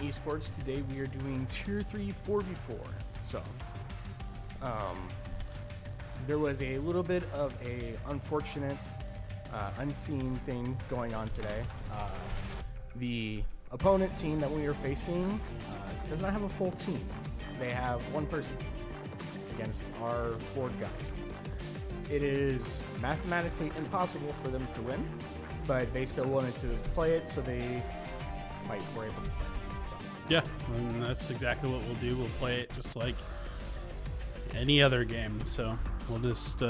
Esports. Today we are doing Tier 3 4v4. So, there was a little bit of a unfortunate, unseen thing going on today. The opponent team that we are facing does not have a full team. They have one person against our 4 guys. It is mathematically impossible for them to win, but they still wanted to play it, so they were able to play it. So. Yeah, and that's exactly what we'll do. We'll play it just like any other game. So we'll just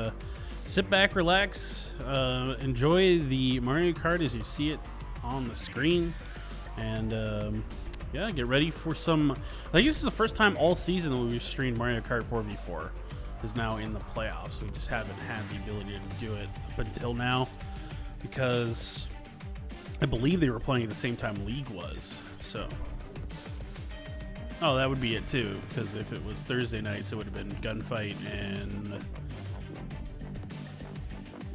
sit back, relax, enjoy the Mario Kart as you see it on the screen, and yeah, get ready for some. I think this is the first time all season that we've streamed Mario Kart 4v4 is now in the playoffs. We just haven't had the ability to do it up until now because I believe they were playing at the same time League was. So, oh, that would be it too, because if it was Thursday nights, it would have been Gunfight and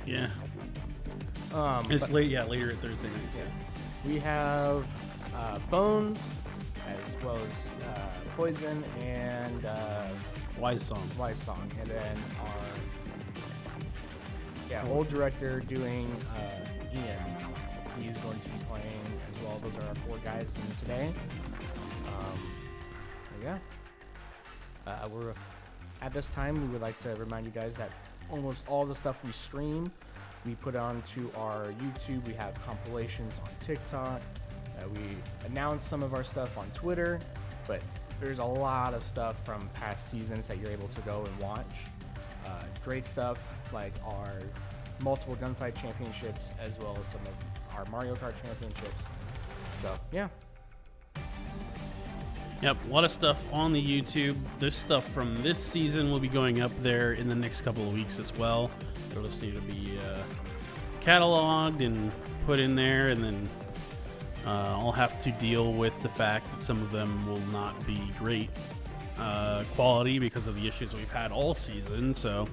yeah. It's late, yeah, later at Thursday nights. Yeah. We have Bones as well as Poison and Wise Song, and then our old director doing Ian. He's going to be playing as well. Those are our 4 guys in today. We're at this time. We would like to remind you guys that almost all the stuff we stream, we put onto our YouTube. We have compilations on TikTok. We announce some of our stuff on Twitter, but there's a lot of stuff from past seasons that you're able to go and watch. Great stuff like our multiple gunfight championships as well as some of our Mario Kart championships. So, yeah. Yep, a lot of stuff on the YouTube. This stuff from this season will be going up there in the next couple of weeks as well. It'll just need to be cataloged and put in there, and then I'll have to deal with the fact that some of them will not be great quality because of the issues we've had all season. So,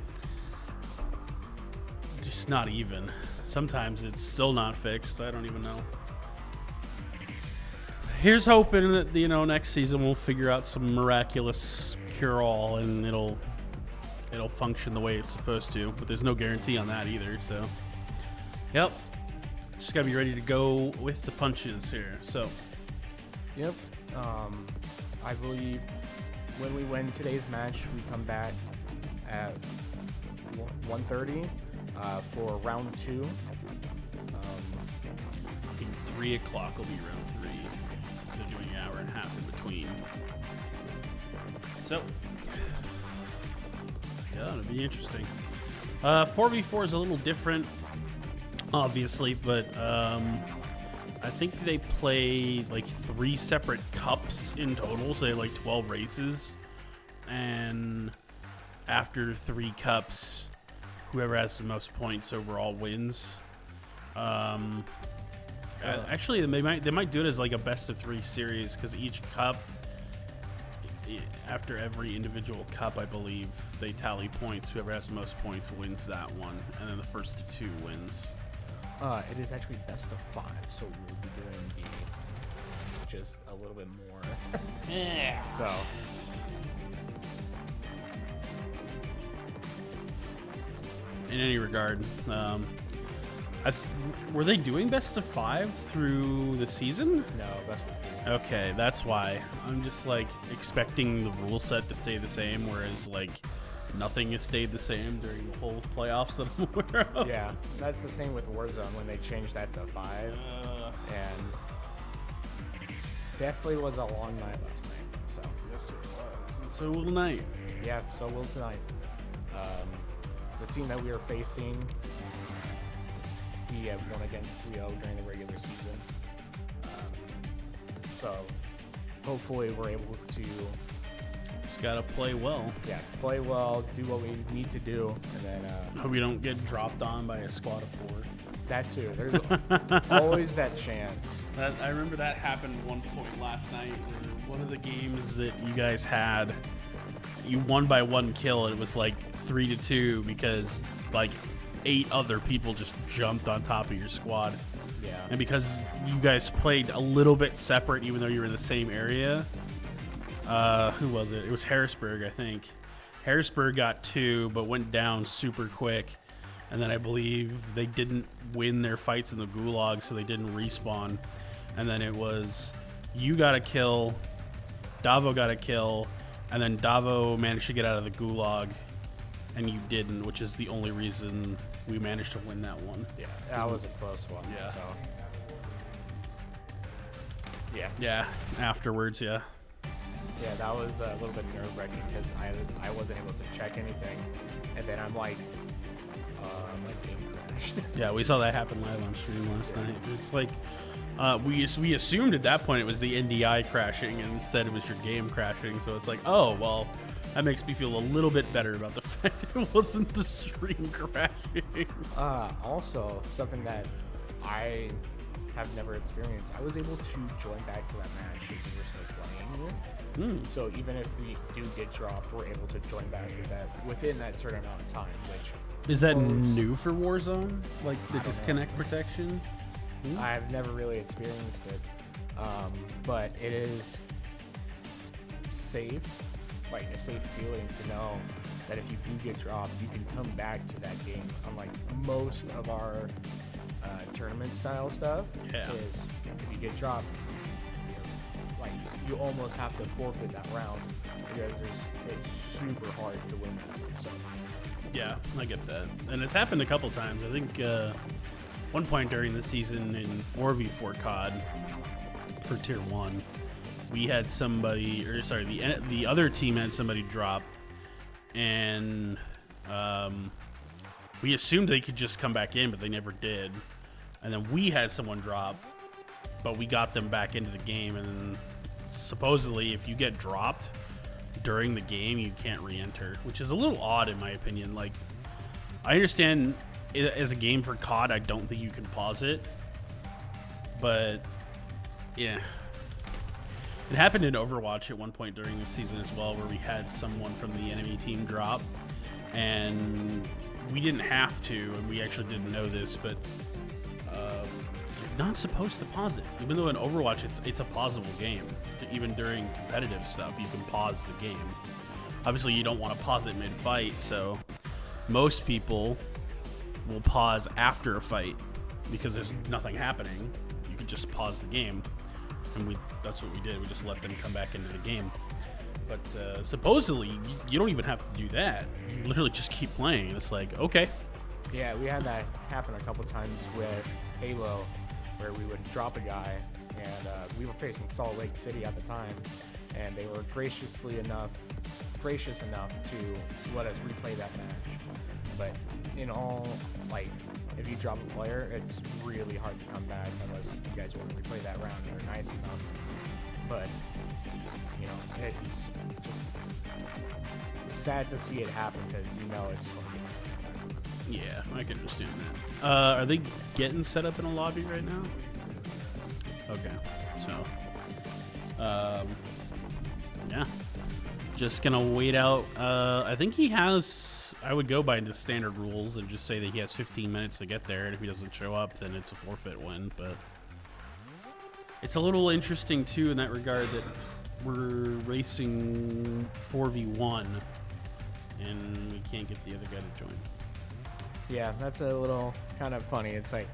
just not even. Sometimes it's still not fixed. I don't even know. Here's hoping that, next season we'll figure out some miraculous cure-all and it'll function the way it's supposed to. But there's no guarantee on that either. So, yep. Just gotta be ready to go with the punches here. So, yep. I believe when we win today's match, we come back at 1:30 for round 2. I think 3 o'clock will be round 3. They're doing an hour and a half in between. So, yeah, it'll be interesting. 4v4 is a little different, obviously, but I think they play like 3 separate cups in total, so they have like 12 races, and after 3 cups, whoever has the most points overall wins. Actually, they might do it as like a best of 3 series, because each cup, after every individual cup, I believe they tally points. Whoever has the most points wins that one, and then the first 2 wins. It is actually best of 5, so we'll be doing just a little bit more. Yeah. So. In any regard, were they doing best of 5 through the season? No, best of 3. Okay, that's why. I'm just like expecting the rule set to stay the same, whereas like nothing has stayed the same during the whole playoffs that I'm aware of. Yeah, that's the same with Warzone when they changed that to 5. And definitely was a long night last night. So yes, it was. And so will tonight. Yeah, so will tonight. The team that we are facing, we have won against 3-0 during the regular season. So hopefully we're able to just gotta play well. Yeah, play well, do what we need to do, and then hope we don't get dropped on by a squad of 4. That too. There's always that chance. I remember that happened at one point last night. Where one of the games that you guys had, you won by 1 kill, and it was like 3-2 because like 8 other people just jumped on top of your squad. Yeah. And because you guys played a little bit separate, even though you were in the same area, who was it? It was Harrisburg, I think. Harrisburg got 2, but went down super quick. And then I believe they didn't win their fights in the gulag, so they didn't respawn. And then it was you got a kill, Davo got a kill, and then Davo managed to get out of the gulag, and you didn't, which is the only reason we managed to win that one. Yeah, that was a close one. Yeah. So. Yeah. Yeah, afterwards, yeah. Yeah, that was a little bit nerve-wracking because I wasn't able to check anything, and then I'm like, my game crashed. Yeah, we saw that happen live on stream last night. It's like we assumed at that point it was the NDI crashing, and instead it was your game crashing. So it's like, oh well, that makes me feel a little bit better about the fact it wasn't the stream crashing. Also, something that I have never experienced, I was able to join back to that match if we were still playing it. So even if we do get dropped, we're able to join back with that within that certain amount of time, which is that new for Warzone? Like the disconnect protection? I've never really experienced it, but it is safe, like a safe feeling to know that if you do get dropped, you can come back to that game. Unlike most of our tournament style stuff, is if you get dropped, like you almost have to forfeit that round because it's super hard to win that. So. Yeah, I get that, and it's happened a couple times. I think one point during the season in 4v4 COD for Tier 1, we had somebody, or sorry, the other team had somebody drop, and we assumed they could just come back in, but they never did. And then we had someone drop, but we got them back into the game, and supposedly if you get dropped during the game, you can't re-enter, which is a little odd in my opinion. Like, I understand as a game for COD, I don't think you can pause it, but yeah. It happened in Overwatch at one point during the season as well, where we had someone from the enemy team drop, and we didn't have to, and we actually didn't know this, but you're not supposed to pause it. Even though in Overwatch it's a pausable game. Even during competitive stuff, you can pause the game. Obviously, you don't want to pause it mid-fight, so most people will pause after a fight because there's nothing happening. You can just pause the game, and that's what we did. We just let them come back into the game. But supposedly, you don't even have to do that. You literally just keep playing. It's like, okay. Yeah, we had that happen a couple times with Halo, where we would drop a guy, and we were facing Salt Lake City at the time, and they were gracious enough to let us replay that match. But in all, like, if you drop a player, it's really hard to come back unless you guys want to replay that round and you're nice enough. But, you know, it's just sad to see it happen because you know it's going to be. Yeah, I can understand that. Are they getting set up in a lobby right now? Okay, so yeah, just gonna wait out. I think he has, I would go by the standard rules and just say that he has 15 minutes to get there, and if he doesn't show up, then it's a forfeit win. But it's a little interesting too in that regard that we're racing 4v1 and we can't get the other guy to join. Yeah, that's a little kind of funny. It's like,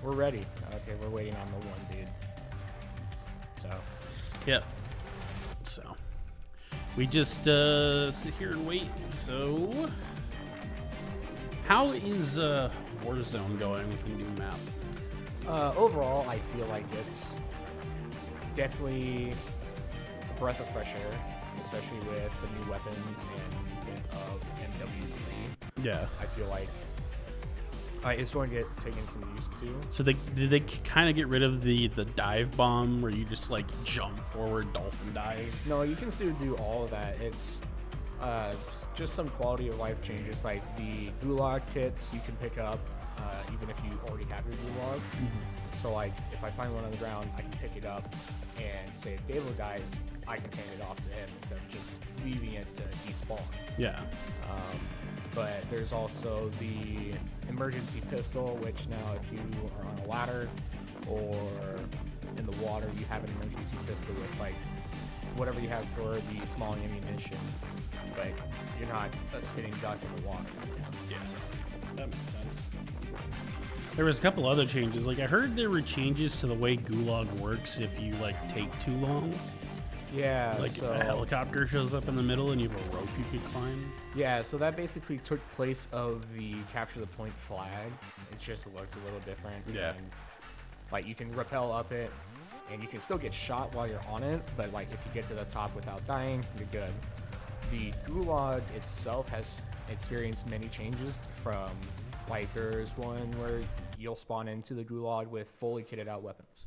we're ready. Okay, we're waiting on the one dude. So. Yep. So. We just sit here and wait. So. How is Warzone going with the new map? Overall, I feel like it's definitely a breath of fresh air, especially with the new weapons and bit of MW3. Yeah. I feel like it's going to get taken some used to. So did they kind of get rid of the dive bomb where you just like jump forward, dolphin dive? No, you can still do all of that. It's just some quality of life changes, like the gulag kits you can pick up even if you already have your gulag. Mm-hmm. So like if I find one on the ground, I can pick it up and say if Davo dies, I can hand it off to him instead of just leaving it to despawn. Yeah. but there's also the emergency pistol, which now if you are on a ladder or in the water, you have an emergency pistol with like whatever you have for the small ammunition, but you're not a sitting duck in the water. Yeah, that makes sense. There was a couple other changes. Like I heard there were changes to the way Gulag works if you like take too long. Yeah, Like so, a helicopter shows up in the middle and you have a rope you could climb. Yeah, so that basically took place of the capture the point flag. It just looks a little different. Yeah. And, like you can rappel up it, and you can still get shot while you're on it. But like if you get to the top without dying, you're good. The Gulag itself has experienced many changes. From like there's one where you'll spawn into the Gulag with fully kitted out weapons.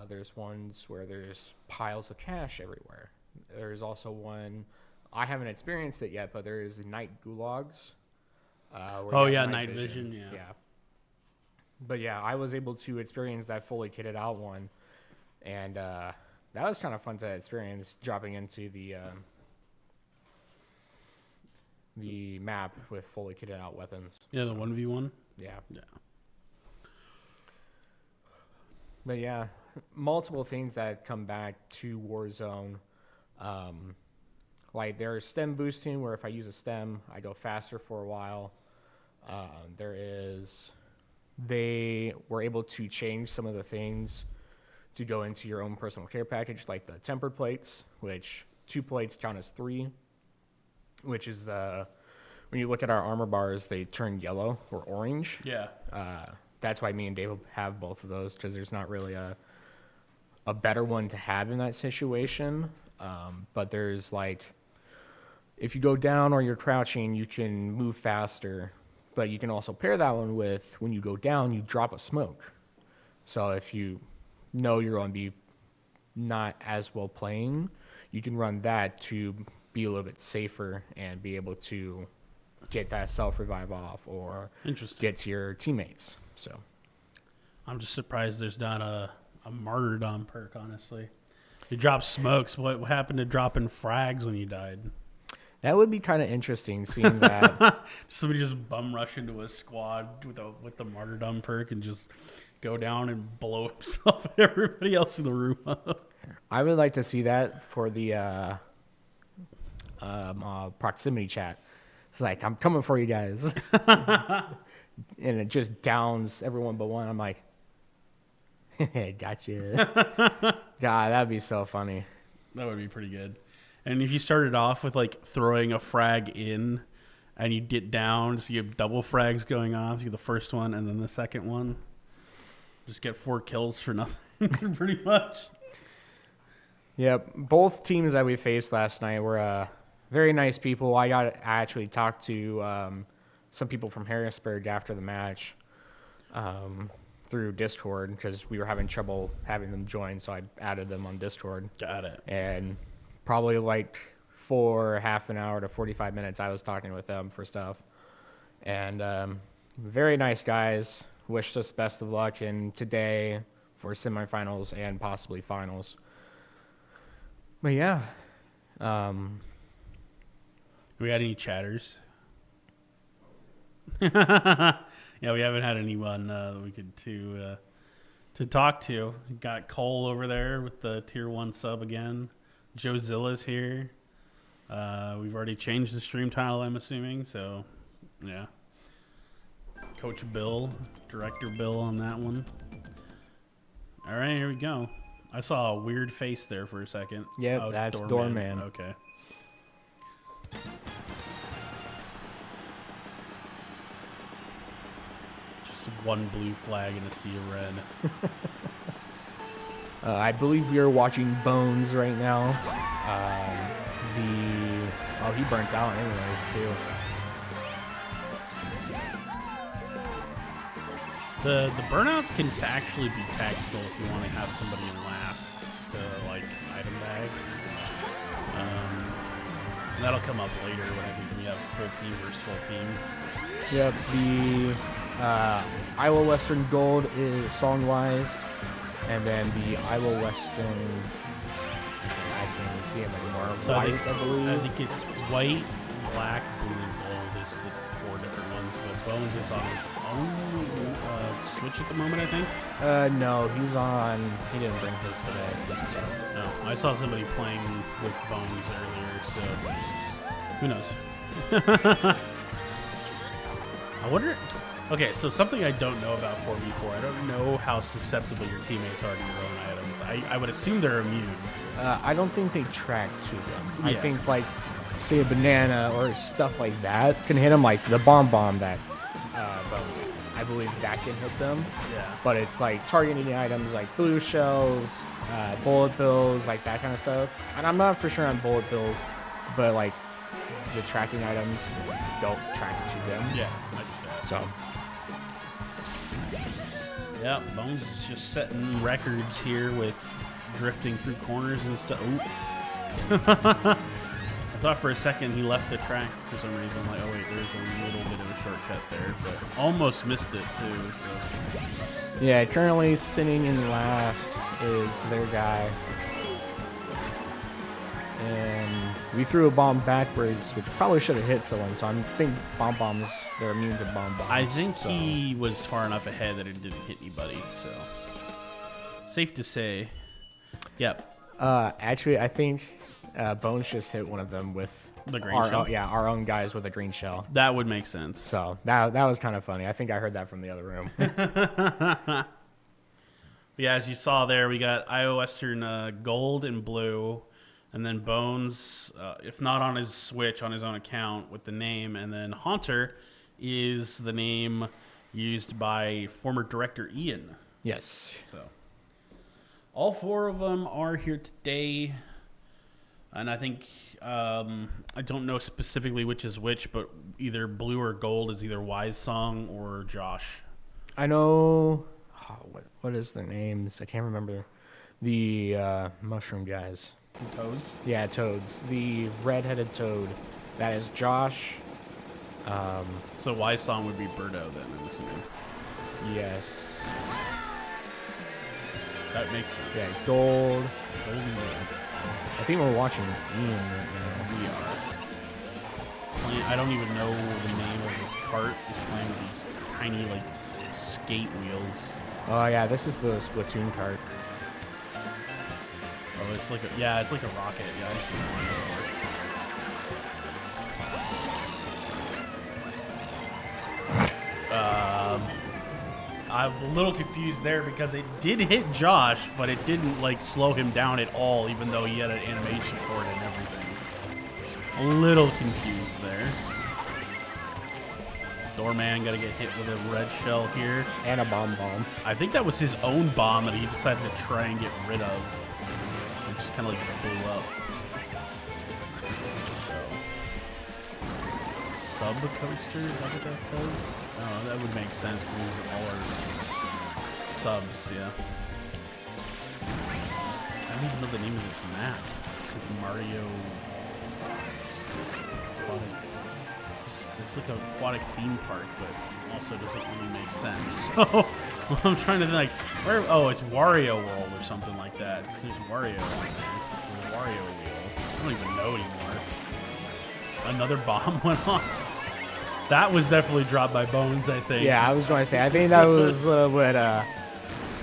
There's ones where there's piles of cash everywhere. There's also one, I haven't experienced it yet, but there is night gulags. Oh yeah, night vision. Yeah. But yeah, I was able to experience that fully kitted out one, and that was kind of fun to experience, dropping into the map with fully kitted out weapons. Yeah, the 1v1. Yeah. Yeah. But yeah, multiple things that come back to Warzone. Like there's stem boosting, where if I use a stem, I go faster for a while. They were able to change some of the things to go into your own personal care package, like the tempered plates, which 2 plates count as 3, which is when you look at our armor bars, they turn yellow or orange. Yeah. That's why me and Dave have both of those, because there's not really a better one to have in that situation. But there's like, if you go down or you're crouching, you can move faster, but you can also pair that one with, when you go down, you drop a smoke. So if you know you're going to be not as well playing, you can run that to be a little bit safer and be able to get that self-revive off or get to your teammates. So I'm just surprised there's not a martyrdom perk, honestly. You drop smokes. What happened to dropping frags when you died? that would be kind of interesting, seeing that. Somebody just bum rush into a squad with the martyrdom perk and just go down and blow himself and everybody else in the room up. I would like to see that for the proximity chat. It's like, I'm coming for you guys. And it just downs everyone but one. I'm like, gotcha. God, that'd be so funny. That would be pretty good. And if you started off with like throwing a frag in and you get down, so you have double frags going off, you get the first one and then the second one, just get 4 kills for nothing, pretty much. Yep. Both teams that we faced last night were very nice people. I actually talked to some people from Harrisburg after the match through Discord, because we were having trouble having them join, so I added them on Discord. Got it. And probably like for half an hour to 45 minutes, I was talking with them for stuff. And very nice guys. Wished us best of luck in today for semifinals and possibly finals. But yeah. We got any chatters? Yeah, we haven't had anyone that we could to talk to. Got Cole over there with the tier 1 sub again. Joe Zilla's here. We've already changed the stream title, I'm assuming. So, yeah. Coach Bill, Director Bill on that one. All right, here we go. I saw a weird face there for a second. Yep, that's Doorman. Okay. Just one blue flag and a sea of red. I believe we are watching Bones right now. He burnt out anyways too. The burnouts can actually be tactical if you want to have somebody in last to like item bag. That'll come up later when I think we have full team versus full team. Yep, the Iowa Western Gold is song-wise, and then the Iowa Western, I can't even see him anymore. So White, I believe. I think it's white, black, blue, and gold notice the 4 different ones, but Bones is on his own Switch at the moment, I think. No, he didn't bring his today. So. No, I saw somebody playing with Bones earlier, so who knows? I wonder. Okay, so something I don't know about 4v4. I don't know how susceptible your teammates are to your own items. I would assume they're immune. I don't think they track to them. Yeah. I think, like, say a banana or stuff like that can hit them, like the bomb that Bones has. I believe that can hit them. Yeah. But it's like targeting items like blue shells, bullet bills, like that kind of stuff. And I'm not for sure on bullet bills, but like the tracking items don't track to them. Yeah. So. Yeah, Bones is just setting records here with drifting through corners and stuff. I thought for a second he left the track for some reason. Like, oh wait, there's a little bit of a shortcut there, but almost missed it too. So. Yeah, currently sitting in last is their guy. And we threw a bomb backwards, which probably should have hit someone. So I think bombs, they're immune to bombs. I think he was far enough ahead that it didn't hit anybody. So safe to say. Yep. Actually, I think Bones just hit one of them with the green shell. Yeah, our own guys with a green shell. That would make sense. So that was kind of funny. I think I heard that from the other room. Yeah, as you saw there, we got Iowa Western gold and blue. And then Bones, if not on his Switch, on his own account with the name. And then Haunter is the name used by former director Ian. Yes. So all 4 of them are here today. And I think, I don't know specifically which is which, but either blue or gold is either Wise Song or Josh. I know, what is their names? I can't remember. The mushroom guys. Toads? Yeah, toads. The red-headed toad. That is Josh. So Wise Song would be Birdo then, I'm assuming. Yes. That makes sense. Yeah, gold. Gold and red. I think we're watching Ian right now. We are. I don't even know the name of this cart. He's playing with these tiny, like, skate wheels. Oh, yeah, this is the Splatoon cart. Oh, it's like a rocket. Yeah, I've seen one before. I'm a little confused there because it did hit Josh, but it didn't like slow him down at all, even though he had an animation for it and everything. A little confused there. Doorman got to get hit with a red shell here. And a bomb. I think that was his own bomb that he decided to try and get rid of. It just kind of like blew up. So, sub-coaster, is that what that says? Oh, that would make sense because these all are subs, yeah. I don't even know the name of this map. It's like Mario... It's like an aquatic theme park, but also doesn't really make sense. So I'm trying to think, like, where? Oh, it's Wario World or something like that. Because there's Wario right there. There's a Wario wheel. I don't even know anymore. Another bomb went off. That was definitely dropped by Bones, I think. Yeah, I was going to say, I think that was what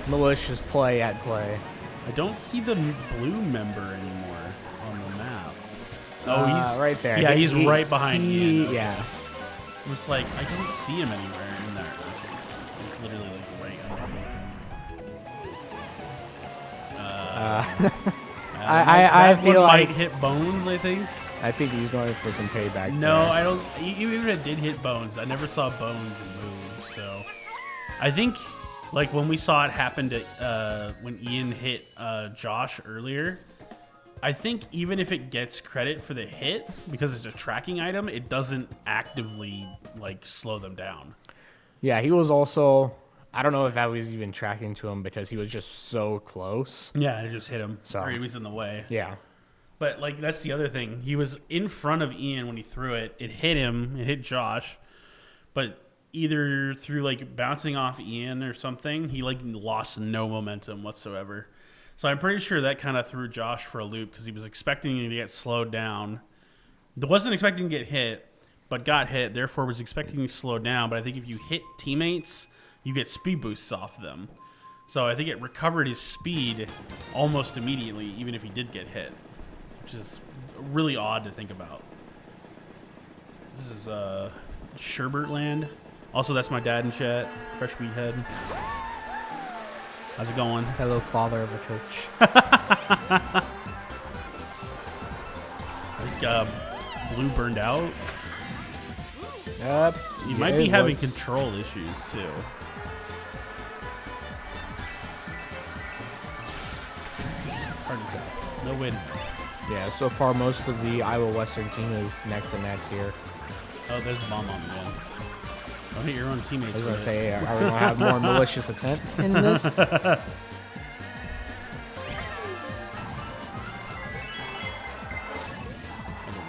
malicious play at play. I don't see the blue member anymore on the map. Oh, he's right there. Yeah, he's right behind you. Yeah. It was like, I don't see him anywhere in there. He's literally like right under me. I feel like might hit Bones, I think. I think he's going for some payback. No, there. I don't. Even if it did hit Bones, I never saw Bones move. So I think, like when we saw it happen to when Ian hit Josh earlier, I think even if it gets credit for the hit because it's a tracking item, it doesn't actively like slow them down. Yeah, he was also. I don't know if that was even tracking to him because he was just so close. Yeah, it just hit him. So. Or he was in the way. Yeah. But, like, that's the other thing. He was in front of Ian when he threw it. It hit him. It hit Josh. But either through, like, bouncing off Ian or something, he, like, lost no momentum whatsoever. So I'm pretty sure that kind of threw Josh for a loop because he was expecting to get slowed down. He wasn't expecting to get hit, but got hit, therefore was expecting to slow down. But I think if you hit teammates, you get speed boosts off them. So I think it recovered his speed almost immediately, even if he did get hit, which is really odd to think about. This is Sherbert Land. Also, that's my dad in chat, Fresh Meathead. How's it going? Hello, father of the church. Blue burned out. Yep. He might be having control issues too. Hard to tell. No win. Yeah, so far most of the Iowa Western team is neck to neck here. Oh, there's a bomb on the wall. Don't hit your own teammates. I was going to say, are we going to have more malicious intent in this? The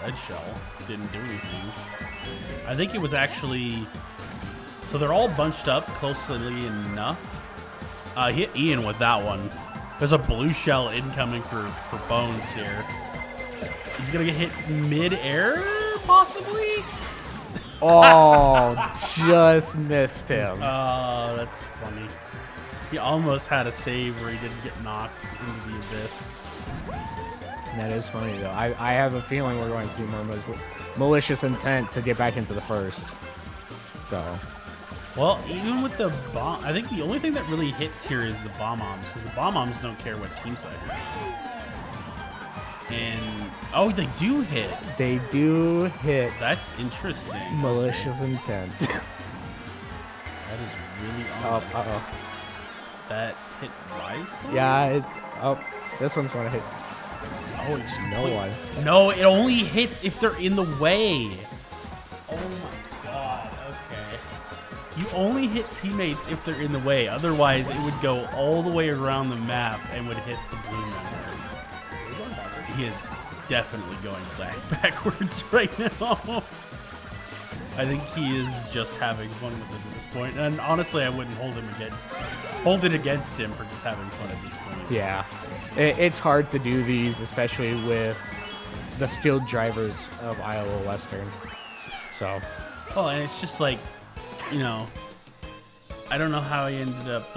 red shell didn't do anything. I think it was actually... So they're all bunched up closely enough. He hit Ian with that one. There's a blue shell incoming for Bones here. He's going to get hit mid-air, possibly? Oh, just missed him. Oh, that's funny. He almost had a save where he didn't get knocked into the abyss. That is funny, though. I have a feeling we're going to see more malicious intent to get back into the first. So... Well, even with the bomb, I think the only thing that really hits here is the bomb-oms, because the bomb-oms don't care what team side you're on. And, oh, they do hit. They do hit. That's interesting. Malicious intent. That is really odd. Uh-oh. That hit Rise? Yeah, this one's going to hit. Oh, it's No one. No, it only hits if they're in the way. Oh my god, okay. You only hit teammates if they're in the way. Otherwise, it would go all the way around the map and would hit the blue member. He is definitely going backwards right now. I think he is just having fun with it at this point. And honestly, I wouldn't hold it against him for just having fun at this point. Yeah. It's hard to do these, especially with the skilled drivers of Iowa Western. So. Oh, and it's just like, you know, I don't know how he ended up.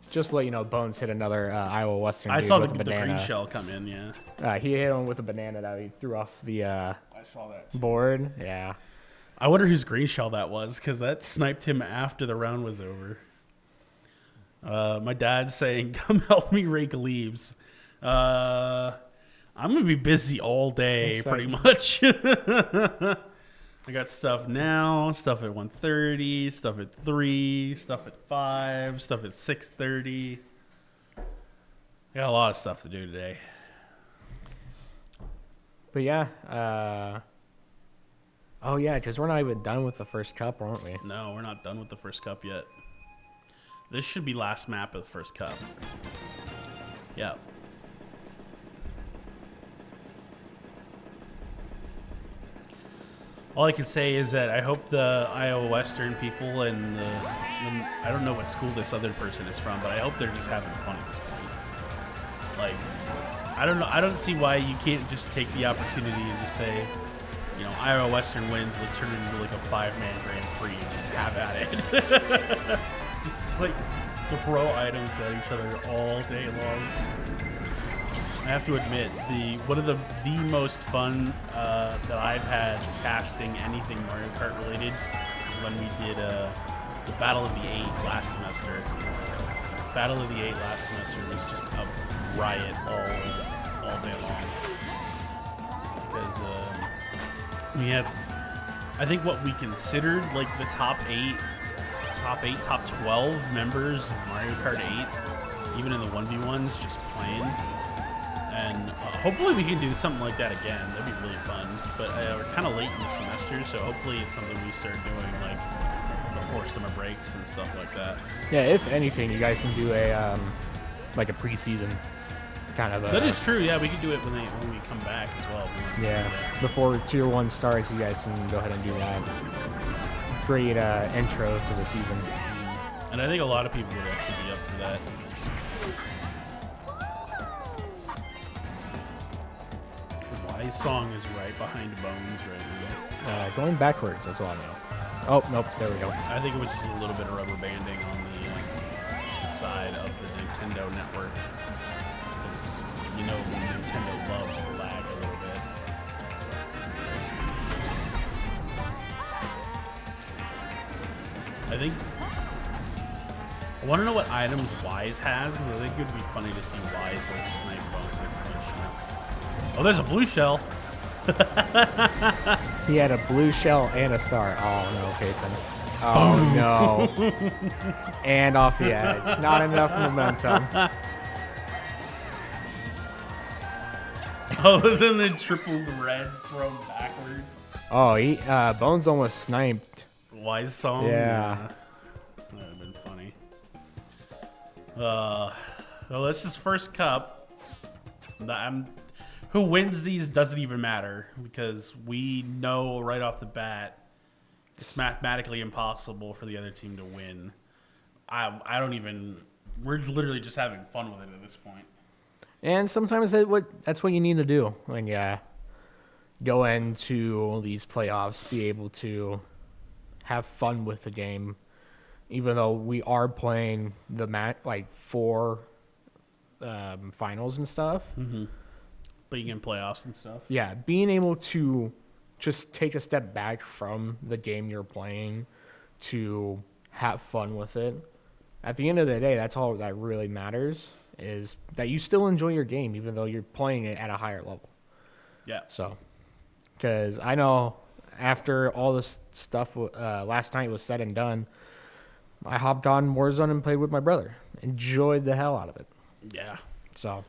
Just to let you know, Bones hit another Iowa Western. I dude saw with the a banana. green shell come in, yeah. He hit him with a banana that he threw off the I saw that too. board. Yeah. I wonder whose green shell that was, because that sniped him after the round was over. My dad's saying, come help me rake leaves. I'm going to be busy all day, pretty much. I got stuff now, stuff at 1:30, stuff at 3, stuff at 5, stuff at 6:30. I got a lot of stuff to do today. But yeah. Oh, yeah, because we're not even done with the first cup, aren't we? No, we're not done with the first cup yet. This should be last map of the first cup. Yeah. All I can say is that I hope the Iowa Western people and I don't know what school this other person is from, but I hope they're just having fun at this point. Like, I don't know. I don't see why you can't just take the opportunity and just say, you know, Iowa Western wins. Let's turn it into like a 5-man Grand Prix and just have at it. Just like throw items at each other all day long. I have to admit, one of the most fun that I've had casting anything Mario Kart related is when we did the Battle of the 8 last semester. Battle of the 8 last semester was just a riot all day long. Because we had, I think what we considered like the top 12 members of Mario Kart 8, even in the 1v1s, just playing. And hopefully we can do something like that again. That'd be really fun. But we're kind of late in the semester, so hopefully it's something we start doing like before summer breaks and stuff like that. Yeah, if anything, you guys can do a like a preseason kind of. That is true. Yeah, we could do it when we come back as well. Yeah, before Tier 1 starts, you guys can go ahead and do that. Great intro to the season. And I think a lot of people would actually be up for that. Wise Song is right behind Bones right now. Going backwards as well now. Oh, nope, there we go. I think it was just a little bit of rubber banding on the side of the Nintendo network. Because, you know, Nintendo loves to lag a little bit. I want to know what items Wise has, because I think it would be funny to see Wise like snipe Bones with a blue shell. Oh, there's a blue shell. He had a blue shell and a star. Oh, no, Peyton. Oh, no. And off the edge. Not enough momentum. Oh, then the triple reds thrown backwards. Oh, Bones almost sniped. Wise Song? Yeah. That would have been funny. Well, this is first cup. Who wins these doesn't even matter, because we know right off the bat it's mathematically impossible for the other team to win. I don't even... We're literally just having fun with it at this point. And sometimes that's what you need to do when you go into these playoffs, be able to have fun with the game, even though we are playing the four finals and stuff. Mm-hmm. Being in playoffs and stuff. Yeah, being able to just take a step back from the game you're playing to have fun with it. At the end of the day, that's all that really matters, is that you still enjoy your game even though you're playing it at a higher level. Yeah. So, because I know after all this stuff last night was said and done, I hopped on Warzone and played with my brother. Enjoyed the hell out of it. Yeah. So...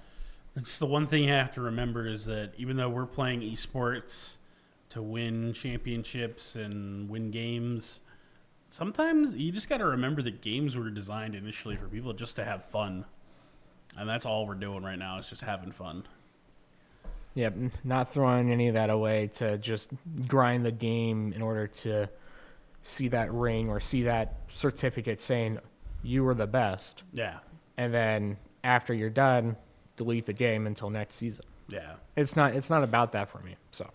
It's the one thing you have to remember is that even though we're playing esports to win championships and win games, sometimes you just got to remember that games were designed initially for people just to have fun. And that's all we're doing right now, is just having fun. Yep, not throwing any of that away to just grind the game in order to see that ring or see that certificate saying you were the best. Yeah. And then after you're done, delete the game until next season. Yeah. It's not about that for me. So.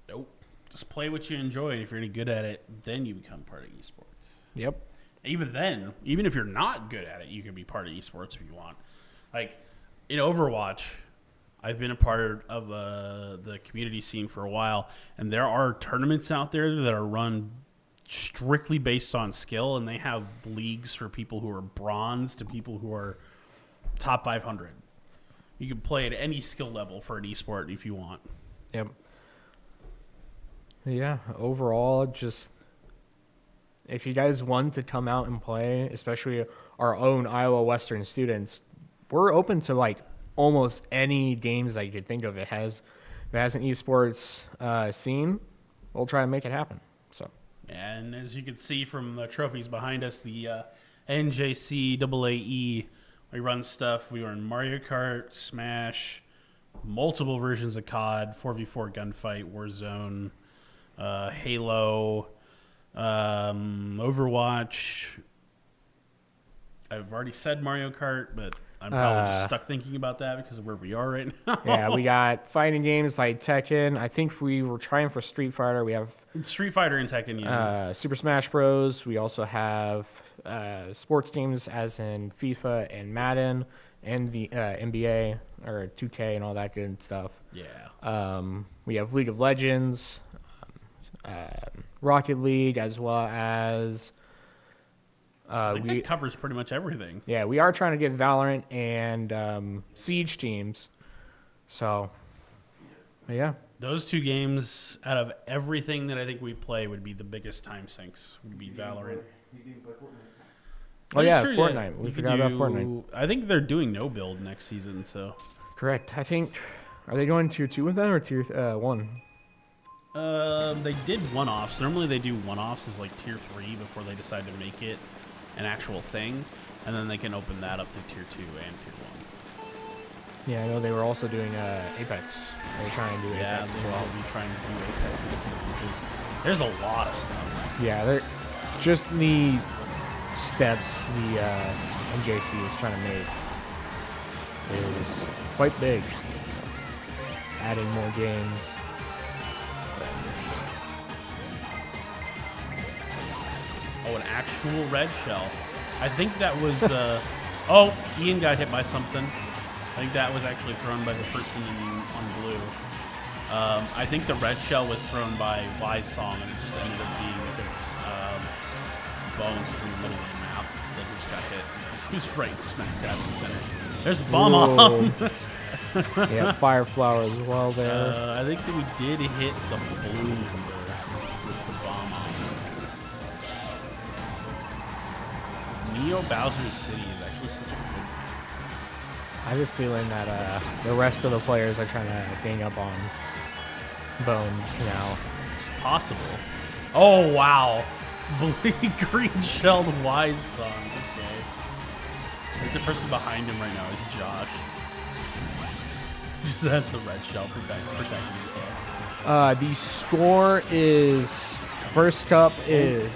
Nope. Just play what you enjoy, and if you're any good at it, then you become part of esports. Yep. Even then, even if you're not good at it, you can be part of esports if you want. Like in Overwatch, I've been a part of the community scene for a while, and there are tournaments out there that are run strictly based on skill, and they have leagues for people who are bronze to people who are top 500. You can play at any skill level for an esport if you want. Yep. Yeah, overall, just if you guys want to come out and play, especially our own Iowa Western students, we're open to like almost any games that you could think of. If it has an esports scene, we'll try to make it happen. So. And as you can see from the trophies behind us, the NJCAAE, we run stuff. We run Mario Kart, Smash, multiple versions of COD, 4v4 Gunfight, Warzone, Halo, Overwatch. I've already said Mario Kart, but I'm probably just stuck thinking about that because of where we are right now. Yeah, we got fighting games like Tekken. I think we were trying for Street Fighter. We have Street Fighter and Tekken. Yeah. Super Smash Bros. We also have sports games as in FIFA and Madden and the NBA or 2K and all that good stuff. Yeah. We have League of Legends, Rocket League, as well as I think that covers pretty much everything. Yeah, we are trying to get Valorant and Siege teams. So, yeah. Those two games, out of everything that I think we play, would be the biggest time sinks. Would be Valorant. Oh yeah, sure, Fortnite. We forgot about Fortnite. I think they're doing no build next season. So. Correct. I think. Are they going tier 2 with that or tier 1? They did one-offs. Normally they do one-offs as like tier 3 before they decide to make it an actual thing, and then they can open that up to tier 2 and tier 1. Yeah, I know they were also doing Apex. They were trying to do Apex as well. Be trying to do Apex this season too. There's a lot of stuff. Yeah, they're just the steps the NJC is trying to make is quite big. adding more games. Oh, an actual red shell. I think that was. Oh, Ian got hit by something. I think that was actually thrown by the person on blue. I think the red shell was thrown by Wise Song, and it just ended up being because Bones was in the middle of the map that just got hit. He was right smack dab in the center. There's a bomb on. Yeah, Fire Flower as well there. I think that we did hit the blue number with the bomb on. Neo Bowser's City is actually such a good. I have a feeling that the rest of the players are trying to gang up on Bones now. Possible. Oh, wow. Green shelled Wise Song. Okay. I think the person behind him right now is Josh. Just has the red shell protecting himself. The score is first cup is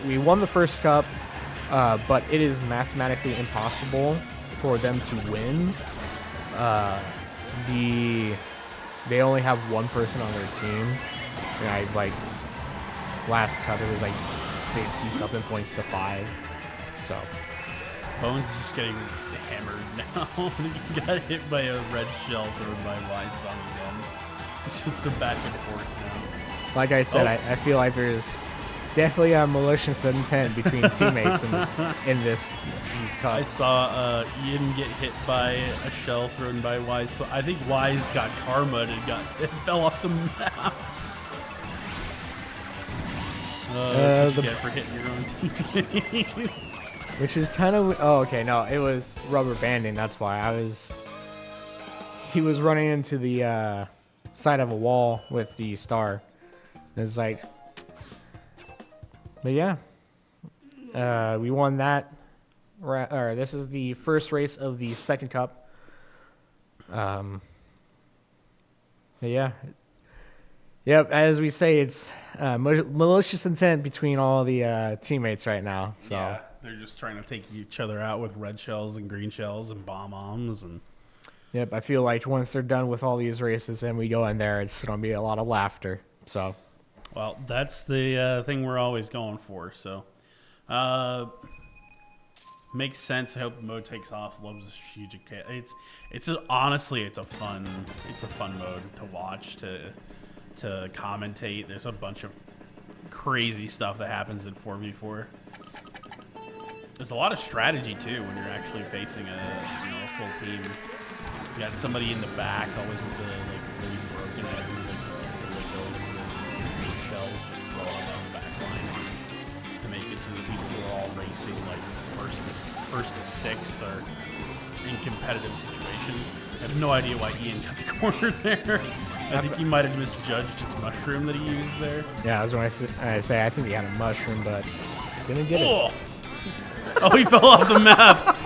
we won the first cup, but it is mathematically impossible for them to win. They only have one person on their team, and last cup it was like 60 something points to 5. So Bones is just getting hammered now. He got hit by a red shell thrown by Wise Song again. It's just a back and forth now. Like I said, I feel like there's definitely a malicious intent between teammates in these cups. I saw Ian get hit by a shell thrown by Wise. So I think Wise got karma and it fell off the map. That's what you get for hitting your own teammates. Which is kind of... Oh, okay, no, it was rubber banding. That's why he was running into the side of a wall with the star. It's like... But yeah, we won that. This is the first race of the second cup. But yeah. Yep, as we say, it's malicious intent between all the teammates right now. So. Yeah, they're just trying to take each other out with red shells and green shells and bomb-bombs. And yep, I feel like once they're done with all these races and we go in there, it's going to be a lot of laughter. So. Well, that's the thing we're always going for. So, makes sense. I hope the mode takes off. Love the strategic. Honestly, it's a fun mode to watch, to commentate. There's a bunch of crazy stuff that happens in 4v4. There's a lot of strategy too when you're actually facing a full team. You got somebody in the back always with the really broken head who's shells just throw on the back line to make it so that people who are all racing first to sixth or in competitive situations. I have no idea why Ian got the corner there. I think he might have misjudged his mushroom that he used there. Yeah, I was going to say I think he had a mushroom, but didn't get it. Oh, he fell off the map.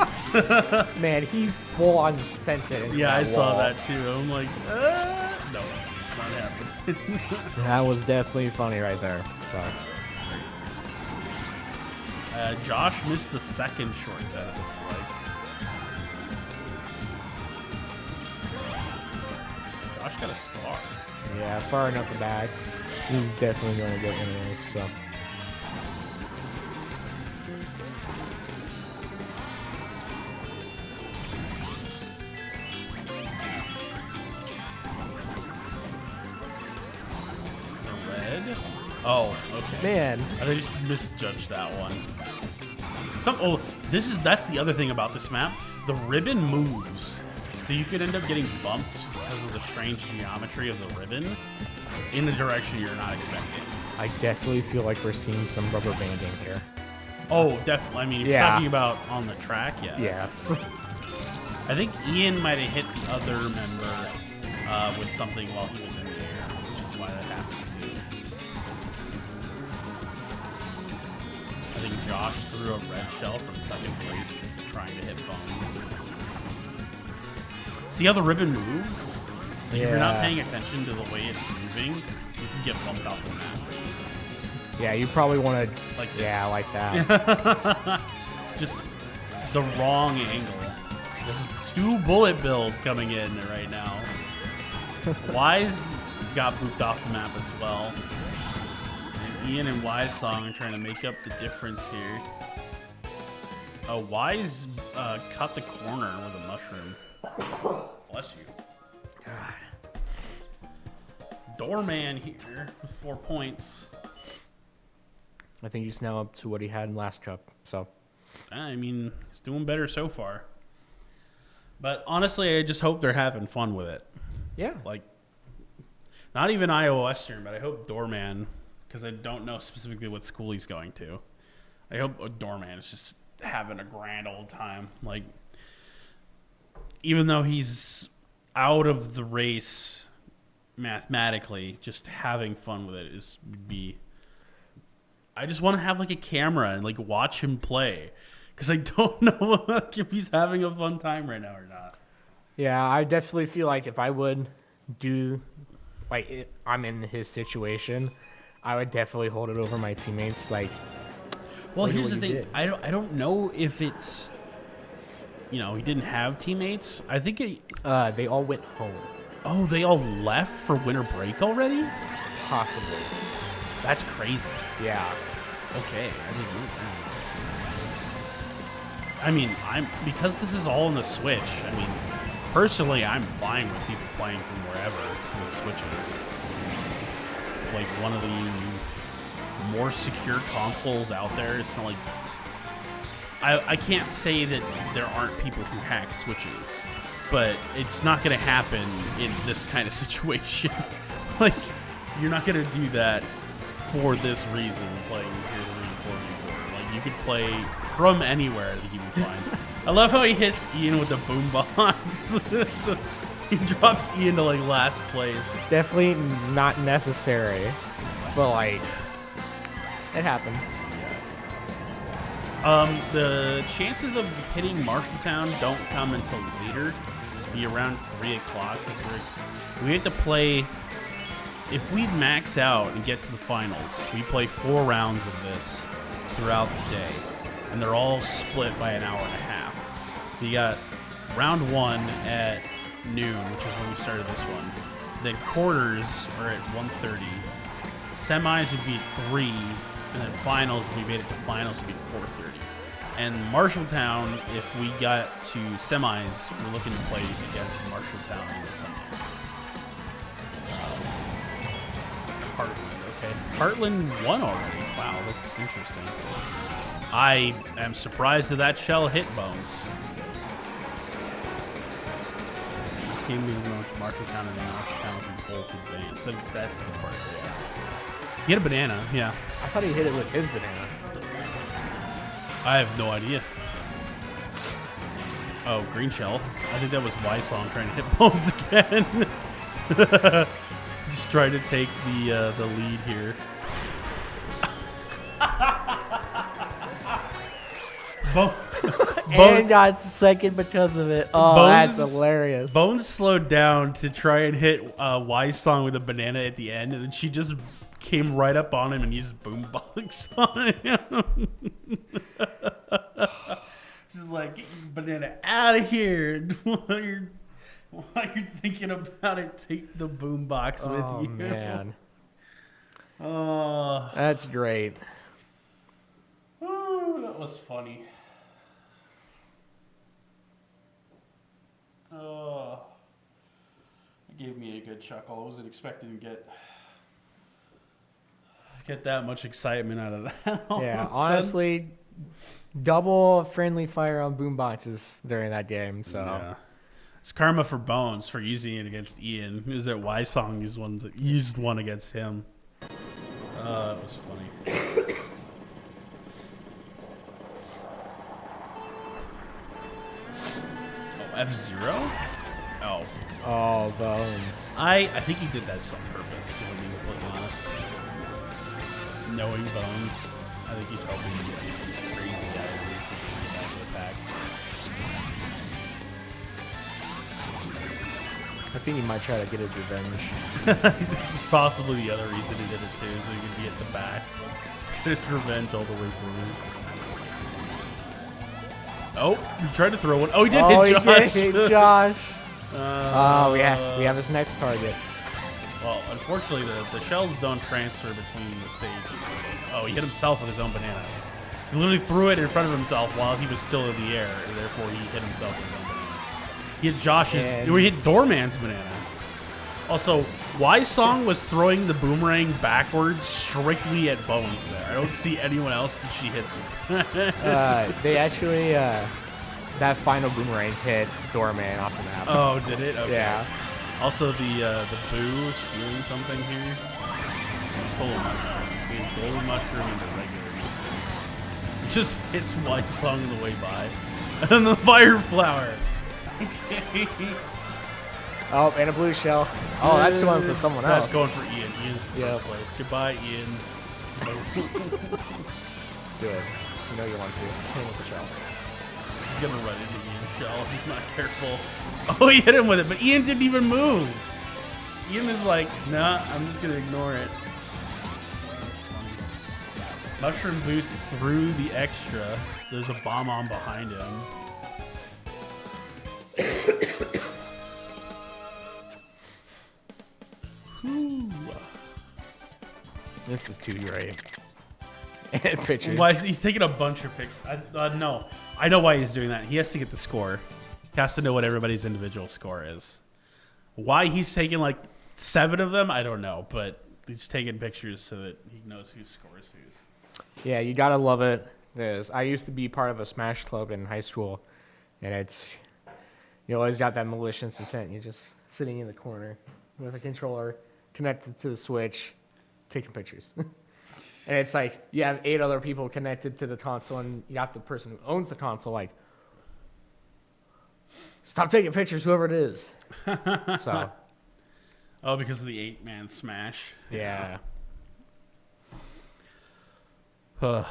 Man, he full on sent it into I that saw wall. that too. I'm like, no, it's not happening. That was definitely funny right there. So. Josh missed the second shortcut, it looks like. Josh got a star. Yeah, far enough the back. He's definitely going to get one of those. So. Oh, okay. Man, I just misjudged that one. That's the other thing about this map. The ribbon moves, so you could end up getting bumped because of the strange geometry of the ribbon in the direction you're not expecting. I definitely feel like we're seeing some rubber banding here. Oh, definitely. I mean, if you're talking about on the track, yeah. Yes. I think Ian might have hit the other member with something while he was in the air, which is why that happened too. I think Josh threw a red shell from second place trying to hit Bones. See how the ribbon moves? Like if you're not paying attention to the way it's moving, you can get bumped off the map. Yeah, you probably want to... Like this. Yeah, like that. Just the wrong angle. There's 2 bullet bills coming in right now. Wise got booped off the map as well. And Ian and Wise Song are trying to make up the difference here. Wise cut the corner with a mushroom. Bless you. Doorman here with 4 points. I think he's now up to what he had in last cup. So, I mean, he's doing better so far. But honestly, I just hope they're having fun with it. yeah. Like, not even Iowa Western, but I hope Doorman, because I don't know specifically what school he's going to. I hope Doorman is just having a grand old time. Like, even though he's out of the race mathematically, just having fun with it would be. I just want to have like a camera and like watch him play, because I don't know if he's having a fun time right now or not. Yeah, I definitely feel like if I would do, like, I'm in his situation, I would definitely hold it over my teammates. Like, well, look at here's what the you thing. did. I don't know if it's, he didn't have teammates. I think they all went home. Oh, they all left for winter break already? Possibly. That's crazy. Yeah. Okay, I didn't know that. I mean, because this is all on the Switch. I mean, personally, I'm fine with people playing from wherever with Switches. It's like one of the more secure consoles out there. It's not like I can't say that there aren't people who hack Switches, but it's not going to happen in this kind of situation. Like, you're not going to do that for this reason, playing Tier 3, 4v4. Like, you could play from anywhere that he would find. I love how he hits Ian with the boombox. He drops Ian to, like, last place. Definitely not necessary, but, like, it happened. The chances of hitting Marshalltown don't come until later. Be around 3 o'clock, because we have to play. If we max out and get to the finals, we play 4 rounds of this throughout the day, and they're all split by an hour and a half. So you got round 1 at noon, which is when we started this one. Then quarters are at 1:30. Semis would be at 3, and then finals, if we made it to finals, would be 4:30. And Marshalltown, if we got to semis, we're looking to play against Marshalltown in the semis. Heartland, okay. Heartland won already. Wow, that's interesting. I am surprised that shell hit Bones. This game is going to Marshalltown and Marshalltown from both advance. That's the part. Yeah. He hit a banana, yeah. I thought he hit it with his banana. I have no idea. Oh, green shell. I think that was Y-Song trying to hit Bones again. Just trying to take the lead here. And got second because of it. Oh, Bones, that's hilarious. Bones slowed down to try and hit Y-Song with a banana at the end, and then she just came right up on him and used boombox on him. Just like, get your banana out of here. While you're thinking about it, take the boombox with you. Man. Oh, That's great. oh, that was funny. Oh, it gave me a good chuckle. I wasn't expecting to get that much excitement out of that. Yeah, honestly, double friendly fire on boomboxes during that game. So yeah. It's karma for Bones for using it against Ian. Is that Y-Song used one against him? It was funny. Oh, F-Zero? Oh. Oh, Bones. I think he did that on purpose, to be completely honest. Knowing Bones, I think he's hoping to get crazy guy to attack. I think he might try to get his revenge. This is possibly the other reason he did it too, so he could be at the back. Get his revenge all the way through. Oh, he tried to throw one. Oh, he did hit Josh. He did hit Josh. Oh, we have his next target. Well, unfortunately, the shells don't transfer between the stages. Oh, he hit himself with his own banana. He literally threw it in front of himself while he was still in the air, and therefore he hit himself with his own banana. He hit Josh's, or he hit Doorman's banana. Also, Wise Song was throwing the boomerang backwards strictly at Bones there. I don't see anyone else that she hits with. They actually, that final boomerang hit Doorman off the map. Oh, did it? Okay. Yeah. Also, the Boo stealing something here. Stole a mushroom. See, golden mushroom into regular mushroom. Just hits Wise Song on the way by. And the fire flower. Okay. Oh, and a blue shell. Oh, that's going for someone else. That's going for Ian. Ian's in first place. Goodbye, Ian. Do it. You know you want to. Hit him with the shell. He's going to run into Ian's shell if he's not careful. Oh, he hit him with it, but Ian didn't even move. Ian is like, nah, I'm just going to ignore it. That's funny. Mushroom boost through the extra. There's a bomb on behind him. This is too great. And pictures. Why is he's taking a bunch of pictures? No, I know why he's doing that. He has to get the score. He has to know what everybody's individual score is. Why he's taking like 7 of them, I don't know, but he's taking pictures so that he knows who scores whose. Yeah, you gotta love it. Because I used to be part of a Smash club in high school, and you always got that malicious intent. You're just sitting in the corner with a controller connected to the Switch, taking pictures. And it's like you have 8 other people connected to the console, and you got the person who owns the console like, stop taking pictures, whoever it is. So. Oh, because of the 8-man Smash. Yeah. I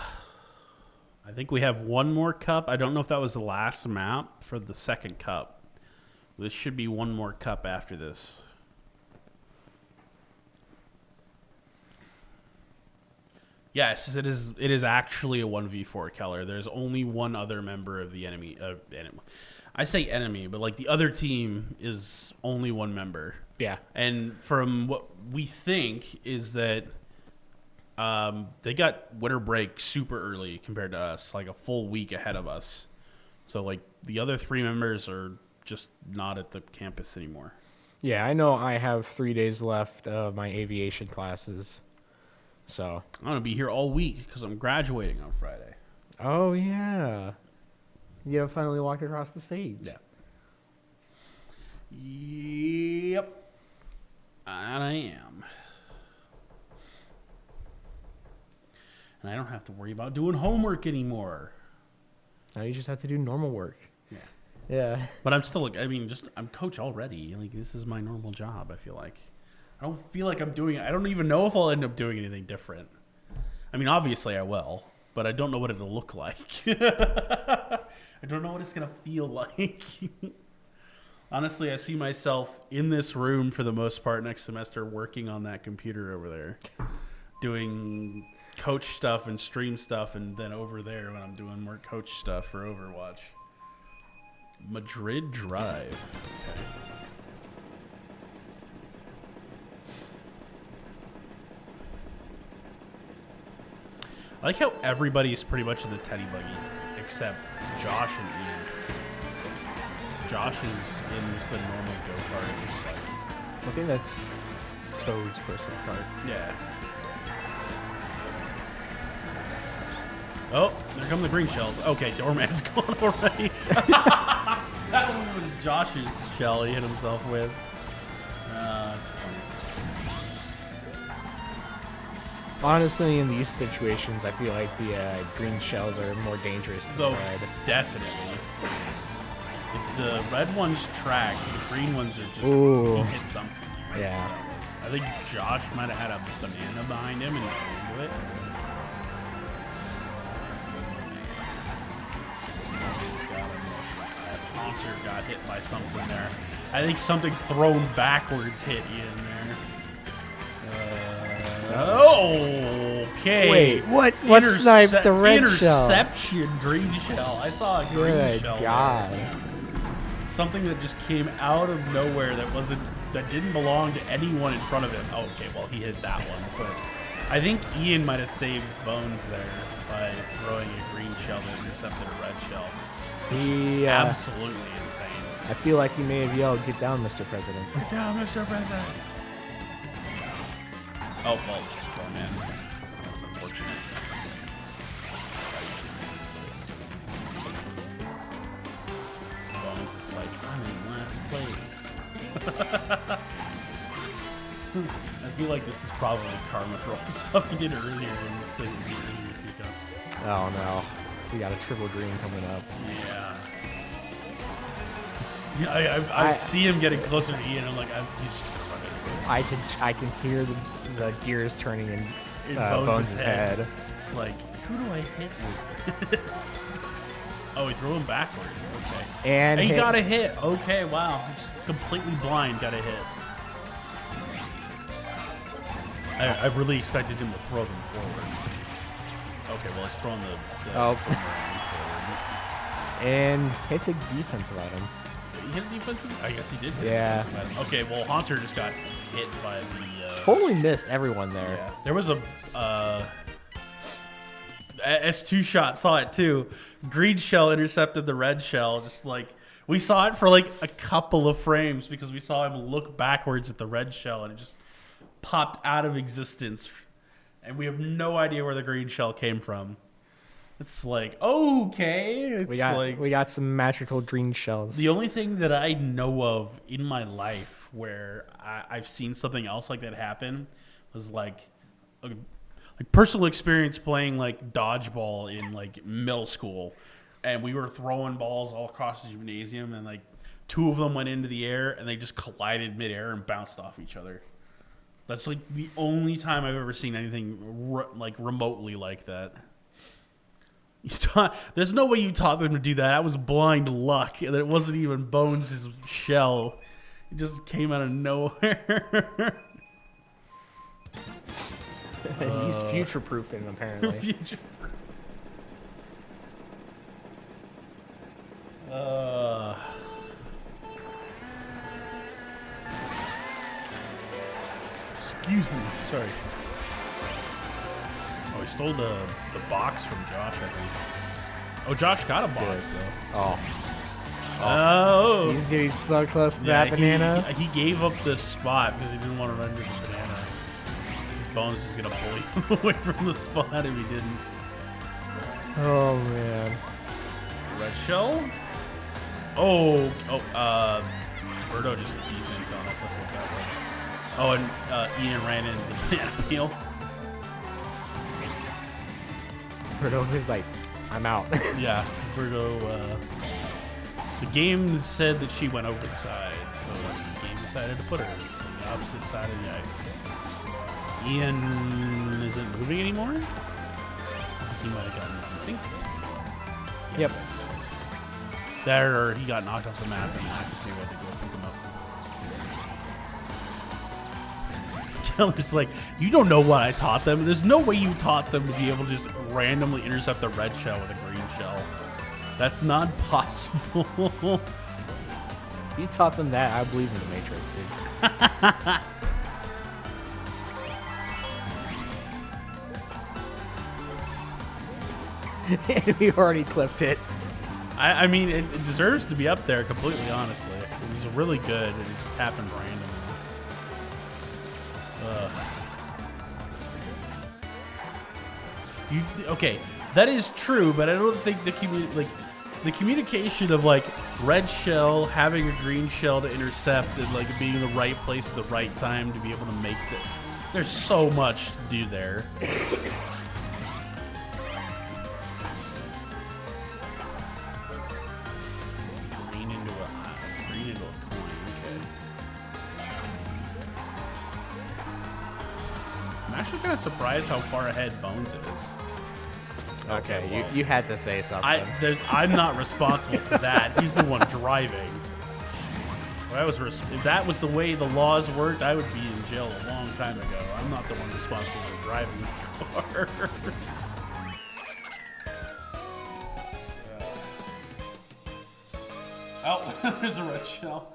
think we have one more cup. I don't know if that was the last map for the second cup. This should be one more cup after this. Yes, it is. It is actually a 1v4, Keller. There's only one other member of the enemy. I say enemy, but like the other team is only one member. Yeah. And from what we think is that they got winter break super early compared to us, like a full week ahead of us. So like the other 3 members are just not at the campus anymore. Yeah, I know I have 3 days left of my aviation classes. So I'm going to be here all week because I'm graduating on Friday. Oh, yeah. You have finally walked across the stage. Yeah. Yep. And I am. And I don't have to worry about doing homework anymore. Now you just have to do normal work. Yeah. Yeah. But I'm still, I'm coach already. Like, this is my normal job, I feel like. I don't feel like I'm doing it. I don't even know if I'll end up doing anything different. I mean, obviously I will, but I don't know what it'll look like. I don't know what it's going to feel like. Honestly, I see myself in this room for the most part next semester working on that computer over there. Doing coach stuff and stream stuff, and then over there when I'm doing more coach stuff for Overwatch. Madrid Drive. Okay. I like how everybody's pretty much in the teddy buggy, except Josh and Ian. Josh is in the normal go-kart. Like, I think that's Toad's personal card. yeah. Oh, there come the green shells. Okay, Doorman's gone already. That one was Josh's shell he hit himself with. That's funny. Honestly, in these situations, I feel like the green shells are more dangerous than the red. Definitely. If the red ones track, the green ones are just, Ooh. you hit something. You might Yeah. know that was. I think Josh might have had a banana behind him and he ran into it. Haunter got hit by something there. I think something thrown backwards hit Ian there. Okay. Wait, what sniped the red shell? Interception green shell. I saw a green Good shell. God. something that just came out of nowhere that didn't belong to anyone in front of him. Oh, okay, well, he hit that one, but I think Ian might have saved Bones there by throwing a green shell that intercepted a red shell. He Absolutely insane. I feel like he may have yelled, "Get down, Mr. President." Get down, Mr. President. Oh, well, oh man. That's unfortunate. Bones is like, I'm in last place. I feel like this is probably karma for all the stuff he did earlier in the earlier 2 cups. Oh no, we got a triple green coming up. Yeah. Yeah, I see him getting closer to Ian. I'm like, he's just gonna run into it. I can hear the gears turning in Bones' head. It's like, who do I hit with this? Oh, he threw him backwards. Okay. And he got a hit. Okay, wow. Just completely blind, got a hit. I really expected him to throw them forward. Okay, well, he's throwing the forward. And hits a defensive item. He hit a defensive? I guess he did hit Yeah. a defensive item. Okay, well, Haunter just got hit by the... Totally missed everyone there. Yeah. There was a... S2 shot, saw it too. Green shell intercepted the red shell. Just like... We saw it for like a couple of frames because we saw him look backwards at the red shell and it just popped out of existence. And we have no idea where the green shell came from. It's like, okay. It's we got some magical green shells. The only thing that I know of in my life where I've seen something else like that happen was like personal experience playing like dodgeball in like middle school. And we were throwing balls all across the gymnasium and like 2 of them went into the air and they just collided midair and bounced off each other. That's like the only time I've ever seen anything like remotely like that. There's no way you taught them to do that. That was blind luck. And it wasn't even Bones' shell. It just came out of nowhere. He's future-proofing, apparently. Future-proof. Excuse me. Sorry. Oh, he stole the box from Josh, I think. Oh, Josh got a box, though. Oh. He's getting so close to that banana. He gave up this spot because he didn't want to run into the banana. His Bones is going to bully him away from the spot if he didn't. Oh, man. Red shell? Oh, Birdo just desynced on us. That's what that was. Oh, and Ian ran into the banana peel. Birdo was like, I'm out. Yeah, Birdo. The game said that she went over the side, so the game decided to put her on the opposite side of the ice. Ian isn't moving anymore? I think he might have gotten desynced. Yeah, Yep. There, or he got knocked off the map, and I could see where they go pick him up. Chandler's like, you don't know what I taught them. There's no way you taught them to be able to just randomly intercept a red shell with a green shell. That's not possible. If you taught them that, I believe in the Matrix, dude. We already clipped it. I mean, it deserves to be up there, completely honestly. It was really good, and it just happened randomly. Okay, that is true, but I don't think the communication of like red shell having a green shell to intercept and like being in the right place at the right time to be able to make it. There's so much to do there. Green into a coin. Okay. I'm actually kind of surprised how far ahead Bones is. Okay, well, you had to say something. I'm not responsible for that. He's the one driving. If that was the way the laws worked, I would be in jail a long time ago. I'm not the one responsible for driving the car. Oh. There's a red shell.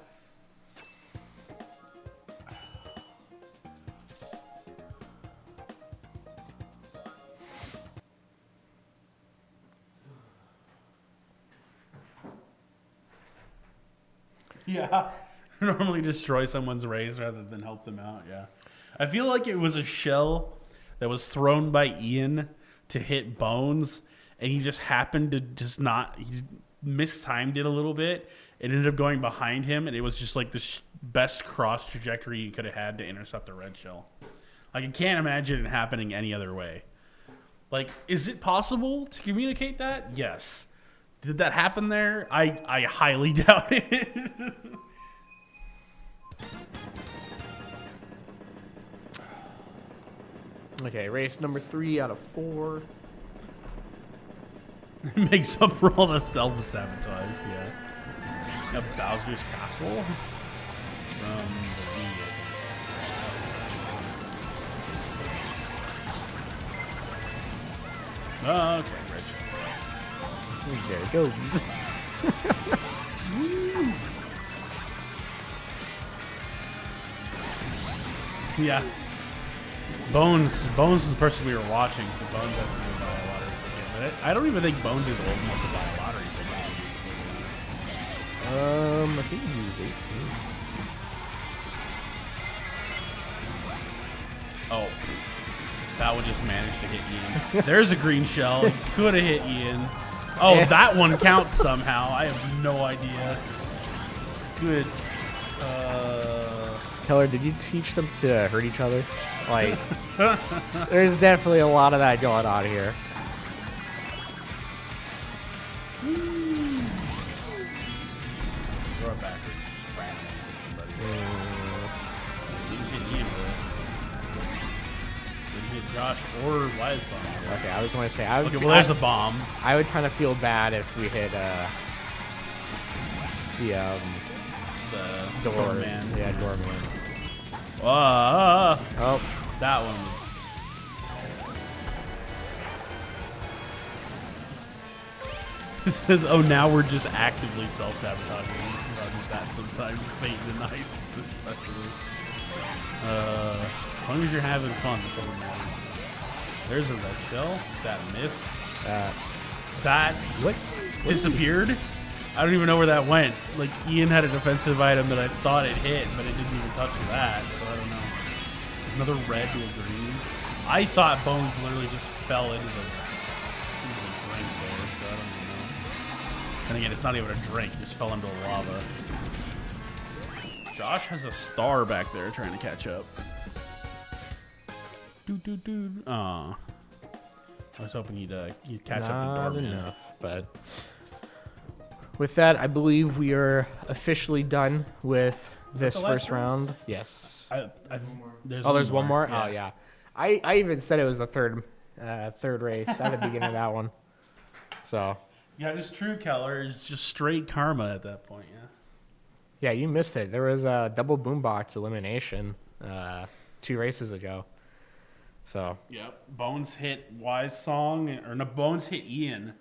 Yeah. Normally destroy someone's race rather than help them out, yeah. I feel like it was a shell that was thrown by Ian to hit Bones, and he just happened to just not... He mistimed it a little bit. It ended up going behind him, and it was just like the best cross trajectory you could have had to intercept a red shell. Like, I can't imagine it happening any other way. Like, is it possible to communicate that? Yes. Did that happen there? I highly doubt it. Okay, race number 3 out of 4. It makes up for all the self-sabotage, yeah. Now Bowser's Castle from the Wii. Oh, okay, Rich. There it goes. Yeah. Bones is the person we were watching, so Bones has to buy a lottery ticket. But I don't even think Bones is old enough to buy a lottery ticket. I think he was 18. Oh. That one just managed to hit Ian. There's a green shell. Could have hit Ian. Oh, Yeah. That one counts somehow. I have no idea. Good. Keller, did you teach them to hurt each other? Like, there's definitely a lot of that going on here. Throw it backwards. Didn't hit Ian with it. Didn't hit Josh or Wiselaw. Okay, I was going to say, I would, Okay, well, there's a bomb. I would kind of feel bad if we hit the door. Doorman. Yeah, doorman. Oh, that one was. It says, "Oh, now we're just actively self-sabotaging." That sometimes fate in the night, especially. As long as you're having fun, that's all that matters. There's a red shell that missed. That What? disappeared. I don't even know where that went. Like, Ian had a defensive item that I thought it hit, but it didn't even touch that, so I don't know. Another red to a green. I thought Bones literally just fell into the drink there, so I don't even know. And again, it's not even a drink, it just fell into lava. Josh has a star back there trying to catch up. Aw. I was hoping you'd catch up the Not Doorman. enough, but with that, I believe we are officially done with this the last first race? round. Yes. There's one more. Oh yeah. I even said it was the third race at the beginning of that one. So. Yeah, it's true, Keller. It's just straight karma at that point, yeah. Yeah, you missed it. There was a double boombox elimination 2 races ago. So. Yep. Bones hit Bones hit Ian,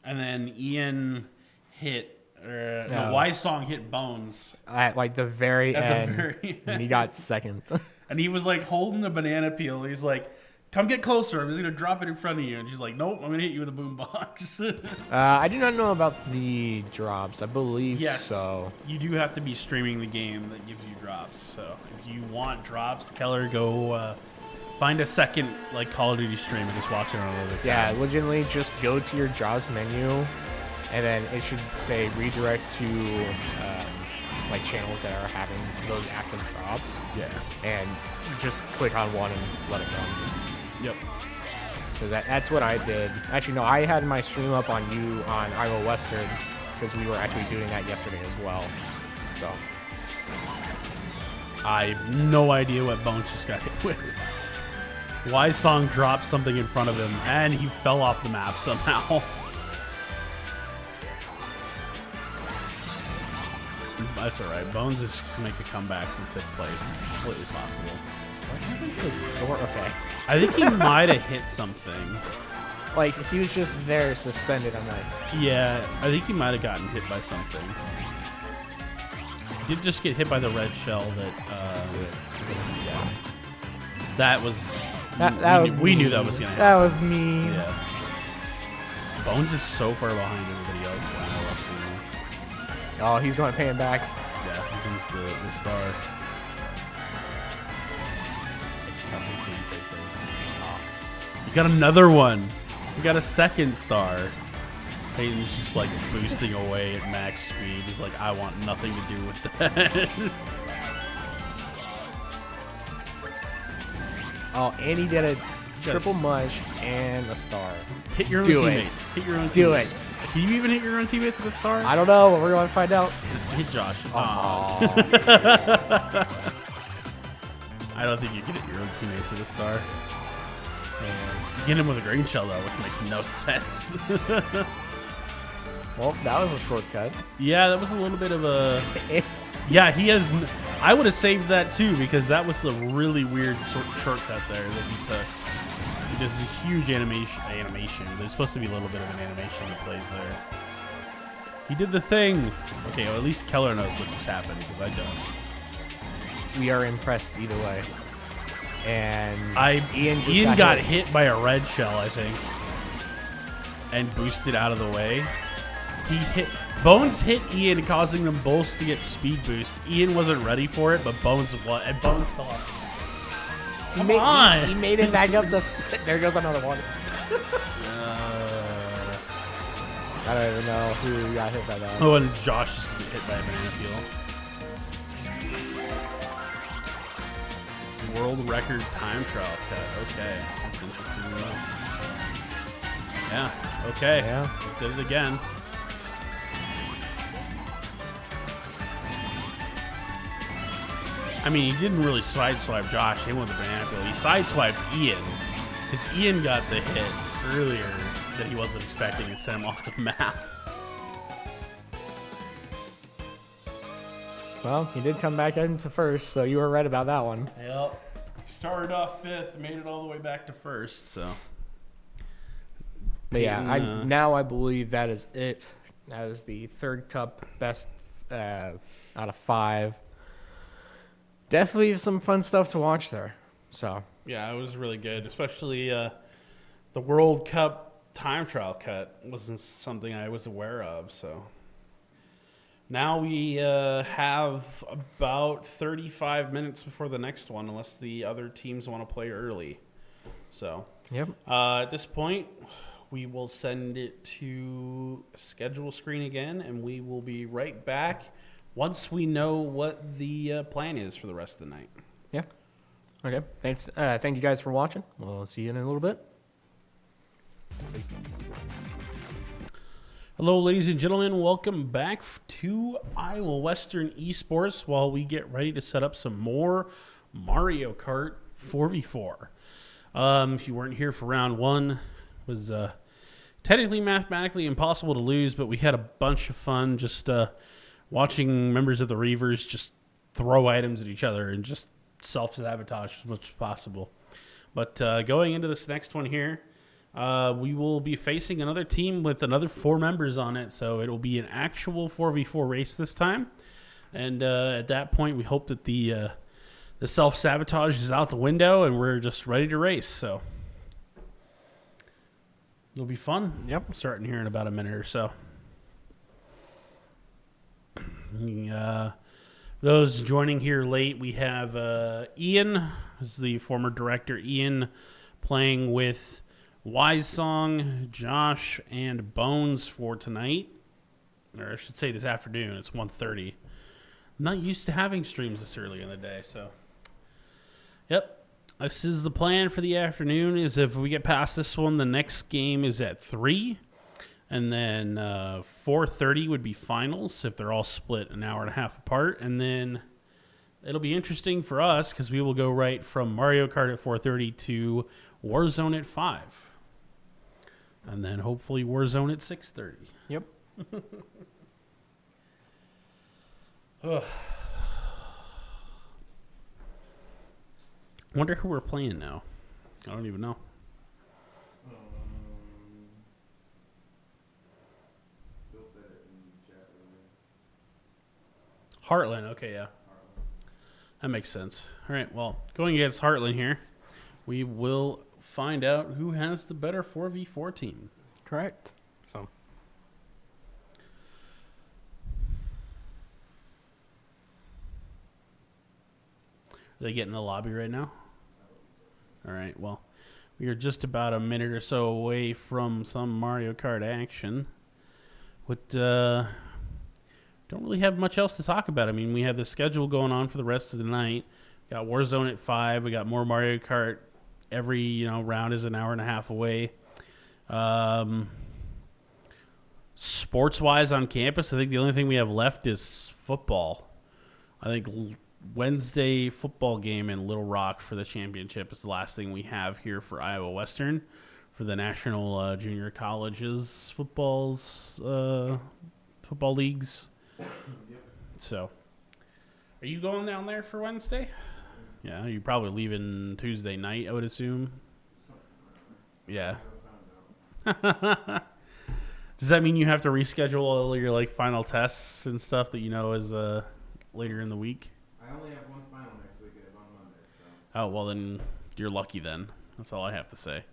and then Ian hit Wise Song hit Bones At like the very at end, the very and end. he got second. And he was like holding the banana peel. He's like, "Come get closer. I'm just gonna drop it in front of you." And she's like, "Nope, I'm gonna hit you with a boombox." I do not know about the drops. I believe Yes. so. You do have to be streaming the game that gives you drops. So if you want drops, Keller, go find a second like Call of Duty stream and just watch it on another tab. Yeah, legitimately just go to your jobs menu, and then it should say redirect to like channels that are having those active drops. Yeah. And just click on one and let it run. Yep. So that's what I did. Actually, no, I had my stream up on Iowa Western because we were actually doing that yesterday as well. So I have no idea what Bones just got hit with. Wise Song dropped something in front of him, and he fell off the map somehow. That's all right. Bones is just going to make a comeback from 5th place. It's completely possible. okay, I think he might have hit something. like he was just there suspended. I'm like, Yeah, I think he might have gotten hit by something. He did just get hit by the red shell that, yeah. That was... we knew that was going to happen. That was mean. Yeah. Bones is so far behind everybody else. Wow, I love seeing him. Oh, he's going to pay him back. Yeah, here comes the star. You got another one. You got a second star. Peyton's just like boosting away at max speed. He's like, I want nothing to do with that. Oh, and he did a triple mush and a star. Hit your own Do teammates. it. Hit your own Do teammates. it. Can you even hit your own teammates with a star? I don't know, but we're going to find out. Hit Josh. Oh. I don't think you can hit your own teammates with a star. And you get him with a green shell, though, which makes no sense. Well, that was a shortcut. Yeah, that was a little bit of a... Yeah, he has... I would have saved that, too, because that was a really weird shortcut there that he took. He does a huge animation. There's supposed to be a little bit of an animation that plays there. He did the thing. Okay, well, at least Keller knows what just happened, because I don't. We are impressed either way. And Ian got hit by a red shell, I think, and boosted out of the way. Bones hit Ian, causing them both to get speed boosts. Ian wasn't ready for it, but Bones was, and Bones fell off. Come on! He made it back up to... There goes another one. I don't even know who got hit by that. Oh, and Josh just got hit by a banana peel. World record time trial cut. Okay, that's interesting. Yeah, okay. Yeah. Did it again. I mean, he didn't really sideswipe Josh. He went with the banana peel. He sideswiped Ian because Ian got the hit earlier that he wasn't expecting and sent him off the map. Well, he did come back into first, so you were right about that one. Yep. Started off fifth, made it all the way back to first. So. But yeah, now I believe that is it. That is the third cup best out of 5. Definitely some fun stuff to watch there. So yeah, it was really good, especially the World Cup time trial cut wasn't something I was aware of. So now we have about 35 minutes before the next one, unless the other teams want to play early. So yep. At this point, we will send it to schedule screen again, and we will be right back once we know what the plan is for the rest of the night. Yeah. Okay. Thanks. Thank you guys for watching. We'll see you in a little bit. Hello, ladies and gentlemen. Welcome back to Iowa Western Esports while we get ready to set up some more Mario Kart 4v4. If you weren't here for round 1, it was technically mathematically impossible to lose, but we had a bunch of fun just watching members of the Reivers just throw items at each other and just self-sabotage as much as possible. But going into this next one here, we will be facing another team with another 4 members on it, so it'll be an actual 4v4 race this time. And at that point, we hope that the self-sabotage is out the window and we're just ready to race. So it'll be fun. Yep. Starting here in about a minute or so. Those joining here late, we have Ian, who's the former director. Ian playing with Wise Song, Josh, and Bones for tonight. Or I should say this afternoon. It's 1:30. I'm not used to having streams this early in the day, so. Yep. This is the plan for the afternoon, is if we get past this one, the next game is at 3. And then 4:30 would be finals if they're all split an hour and a half apart. And then it'll be interesting for us because we will go right from Mario Kart at 4:30 to Warzone at 5. And then hopefully Warzone at 6:30. Yep. Wonder who we're playing now. I don't even know. Heartland. Okay, yeah. That makes sense. All right, well, going against Heartland here, we will find out who has the better 4v4 team. Correct. So. Are they getting in the lobby right now? All right, well, we are just about a minute or so away from some Mario Kart action. Don't really have much else to talk about. I mean, we have the schedule going on for the rest of the night. We got Warzone at 5. We got more Mario Kart. Every round is an hour and a half away. Sports-wise on campus, I think the only thing we have left is football. I think Wednesday football game in Little Rock for the championship is the last thing we have here for Iowa Western for the National Junior Colleges football leagues. So, are you going down there for Wednesday? Yeah, you're probably leaving Tuesday night, I would assume. Yeah. Does that mean you have to reschedule all your final tests and stuff that is later in the week? I only have one final next week. I have on Monday. So. Oh, well then you're lucky then. That's all I have to say.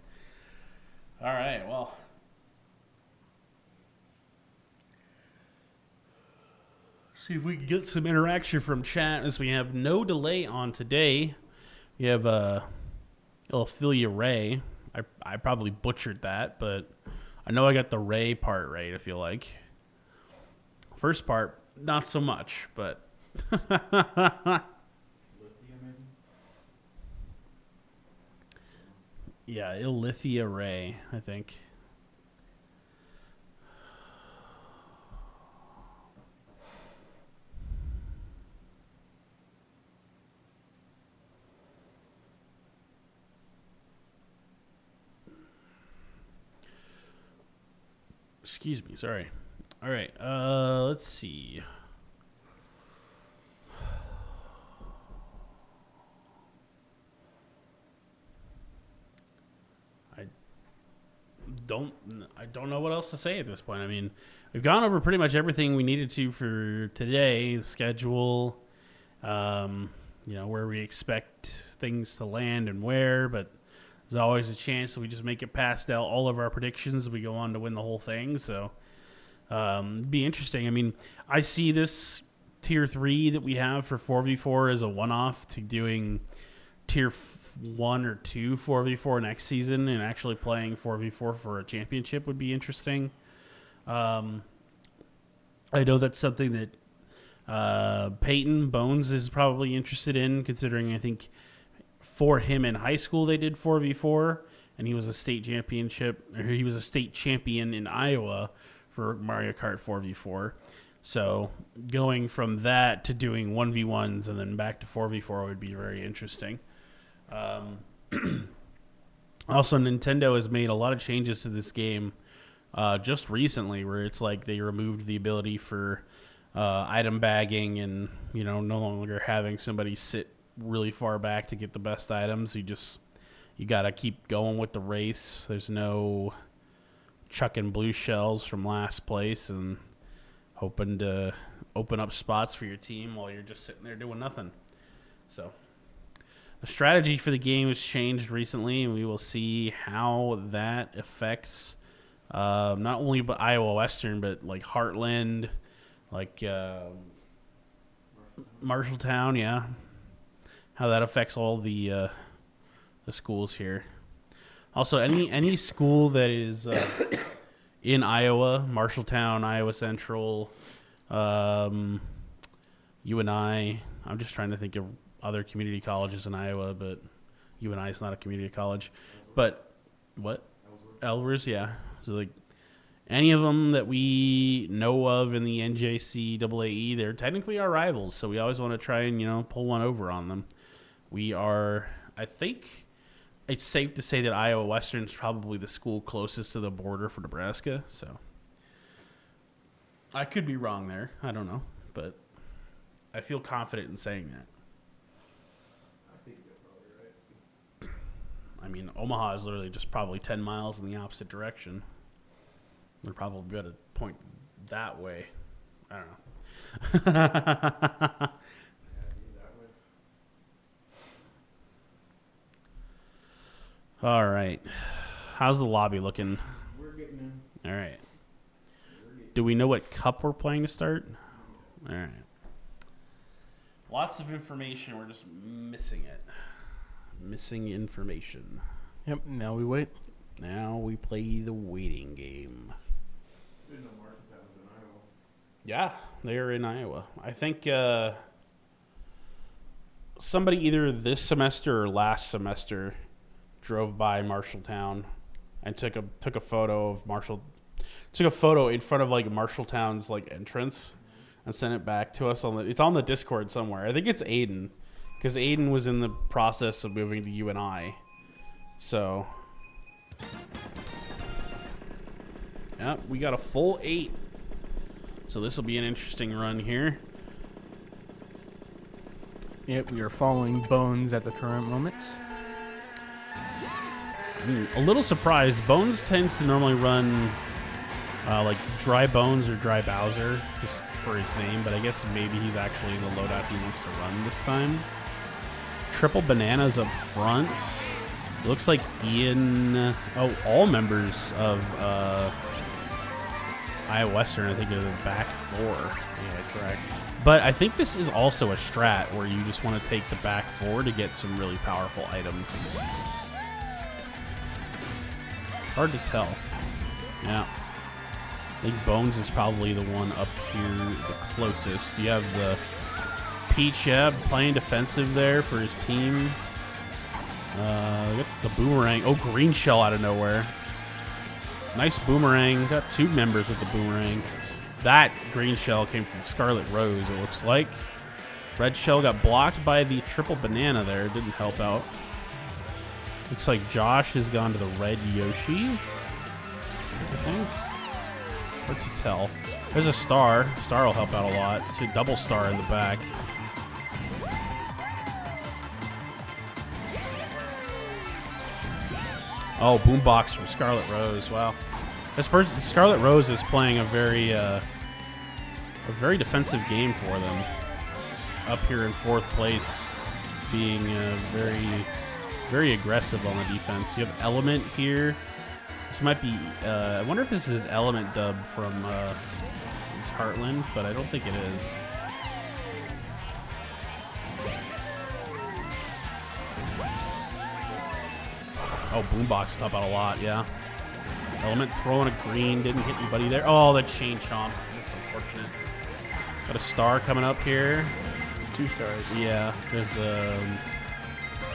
All right, well. See if we can get some interaction from chat as we have no delay on today. We have Ilthelia Ray. I probably butchered that, but I know I got the Ray part right, I feel like. First part, not so much, but... Yeah, Ilithia Ray, I think. Excuse me, sorry. All right, let's see. I don't know what else to say at this point. I mean, we've gone over pretty much everything we needed to for today. The schedule, where we expect things to land and where, but there's always a chance that we just make it past out all of our predictions. We go on to win the whole thing. So it'd be interesting. I mean, I see this tier 3 that we have for 4v4 as a one-off to doing tier 1 or 2 4v4 next season, and actually playing 4v4 for a championship would be interesting. I know that's something that Peyton Bones is probably interested in, considering I think for him in high school they did 4v4, and he was a state champion in Iowa for Mario Kart 4v4. So going from that to doing 1v1s and then back to 4v4 would be very interesting. Also, Nintendo has made a lot of changes to this game just recently, where it's like they removed the ability for item bagging and, no longer having somebody sit really far back to get the best items. You got to keep going with the race. There's no chucking blue shells from last place and hoping to open up spots for your team while you're just sitting there doing nothing. So the strategy for the game has changed recently, and we will see how that affects not only Iowa Western, but like Heartland, like Marshalltown, yeah. How that affects all the schools here. Also, any school that is in Iowa, Marshalltown, Iowa Central, UNI. I'm just trying to think of other community colleges in Iowa, but UNI is not a community college. But what? Ellsworth, yeah. So like any of them that we know of in the NJCAAE, they're technically our rivals. So we always want to try and pull one over on them. We are, I think, it's safe to say that Iowa Western is probably the school closest to the border for Nebraska. So I could be wrong there. I don't know, but I feel confident in saying that. I think you're probably right. I mean, Omaha is literally just probably 10 miles in the opposite direction. They're probably going to point that way. I don't know. All right. How's the lobby looking? We're getting in. All right. Do we know what cup we're playing to start? All right. Lots of information. We're just missing it. Missing information. Yep. Now we wait. Now we play the waiting game. Didn't know Marshalltown's in Iowa. Yeah, they are in Iowa. I think somebody either this semester or last semester drove by Marshalltown and took a photo of took a photo in front of like Marshalltown's like entrance and sent it back to us it's on the Discord somewhere. I think it's Aiden, because Aiden was in the process of moving to UNI. So yeah, we got a full 8. So this will be an interesting run here. Yep, we are following Bones at the current moment. A little surprised. Bones tends to normally run like Dry Bones or Dry Bowser, just for his name, but I guess maybe he's actually the loadout he wants to run this time. Triple Bananas up front. It looks like Ian... Oh, all members of Iowa Western, I think, are the back 4. Yeah, correct. But I think this is also a strat where you just want to take the back 4 to get some really powerful items. Hard to tell. Yeah. I think Bones is probably the one up here the closest. You have the Peach, yeah, playing defensive there for his team. Got the Boomerang. Oh, Green Shell out of nowhere. Nice Boomerang. Got 2 members with the Boomerang. That Green Shell came from Scarlet Rose, it looks like. Red Shell got blocked by the Triple Banana there. Didn't help out. Looks like Josh has gone to the Red Yoshi, I think. Hard to tell. There's a Star. Star will help out a lot. It's a double Star in the back. Oh, Boombox from Scarlet Rose. Wow. This person, Scarlet Rose, is playing a very defensive game for them. Just up here in 4th place, being very aggressive on the defense. You have Element here. This might be, I wonder if this is Element dub from it's Heartland, but I don't think it is. Oh, Boombox help out a lot, yeah. Element throwing a green, didn't hit anybody there. Oh, that chain chomp. That's unfortunate. Got a Star coming up here. 2 stars. Yeah, there's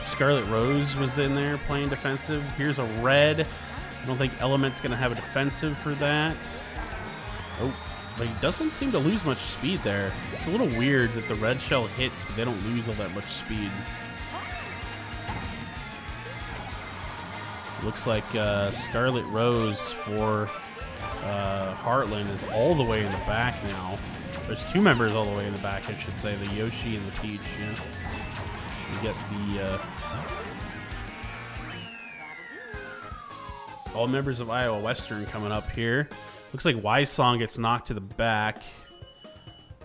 Scarlet Rose was in there playing defensive. Here's a red. I don't think Element's going to have a defensive for that. Oh, but he doesn't seem to lose much speed there. It's a little weird that the red shell hits, but they don't lose all that much speed. Looks like Scarlet Rose for Heartland is all the way in the back now. There's 2 members all the way in the back, I should say, the Yoshi and the Peach. Yeah. You get the all members of Iowa Western coming up here. Looks like Wise Song gets knocked to the back,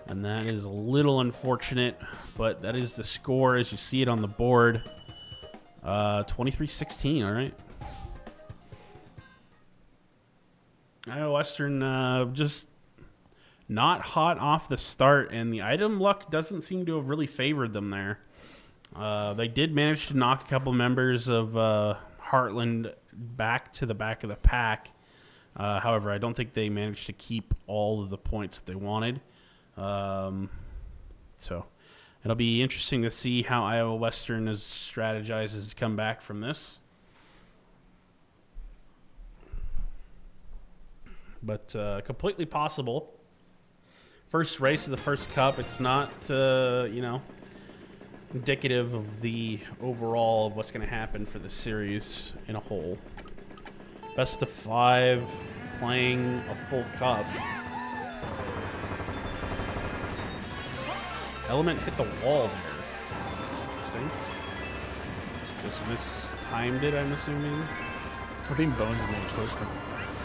and that is a little unfortunate, but that is the score as you see it on the board. 23-16, all right. Iowa Western just not hot off the start, and the item luck doesn't seem to have really favored them there. They did manage to knock a couple members of Heartland back to the back of the pack. However, I don't think they managed to keep all of the points that they wanted. So it'll be interesting to see how Iowa Western is strategizes to come back from this. But completely possible. First race of the first cup. It's not, indicative of the overall of what's going to happen for the series in a whole. Best of 5, playing a full cup. Element hit the wall there. That's interesting. Just mistimed it, I'm assuming. I think Bones is being twisted.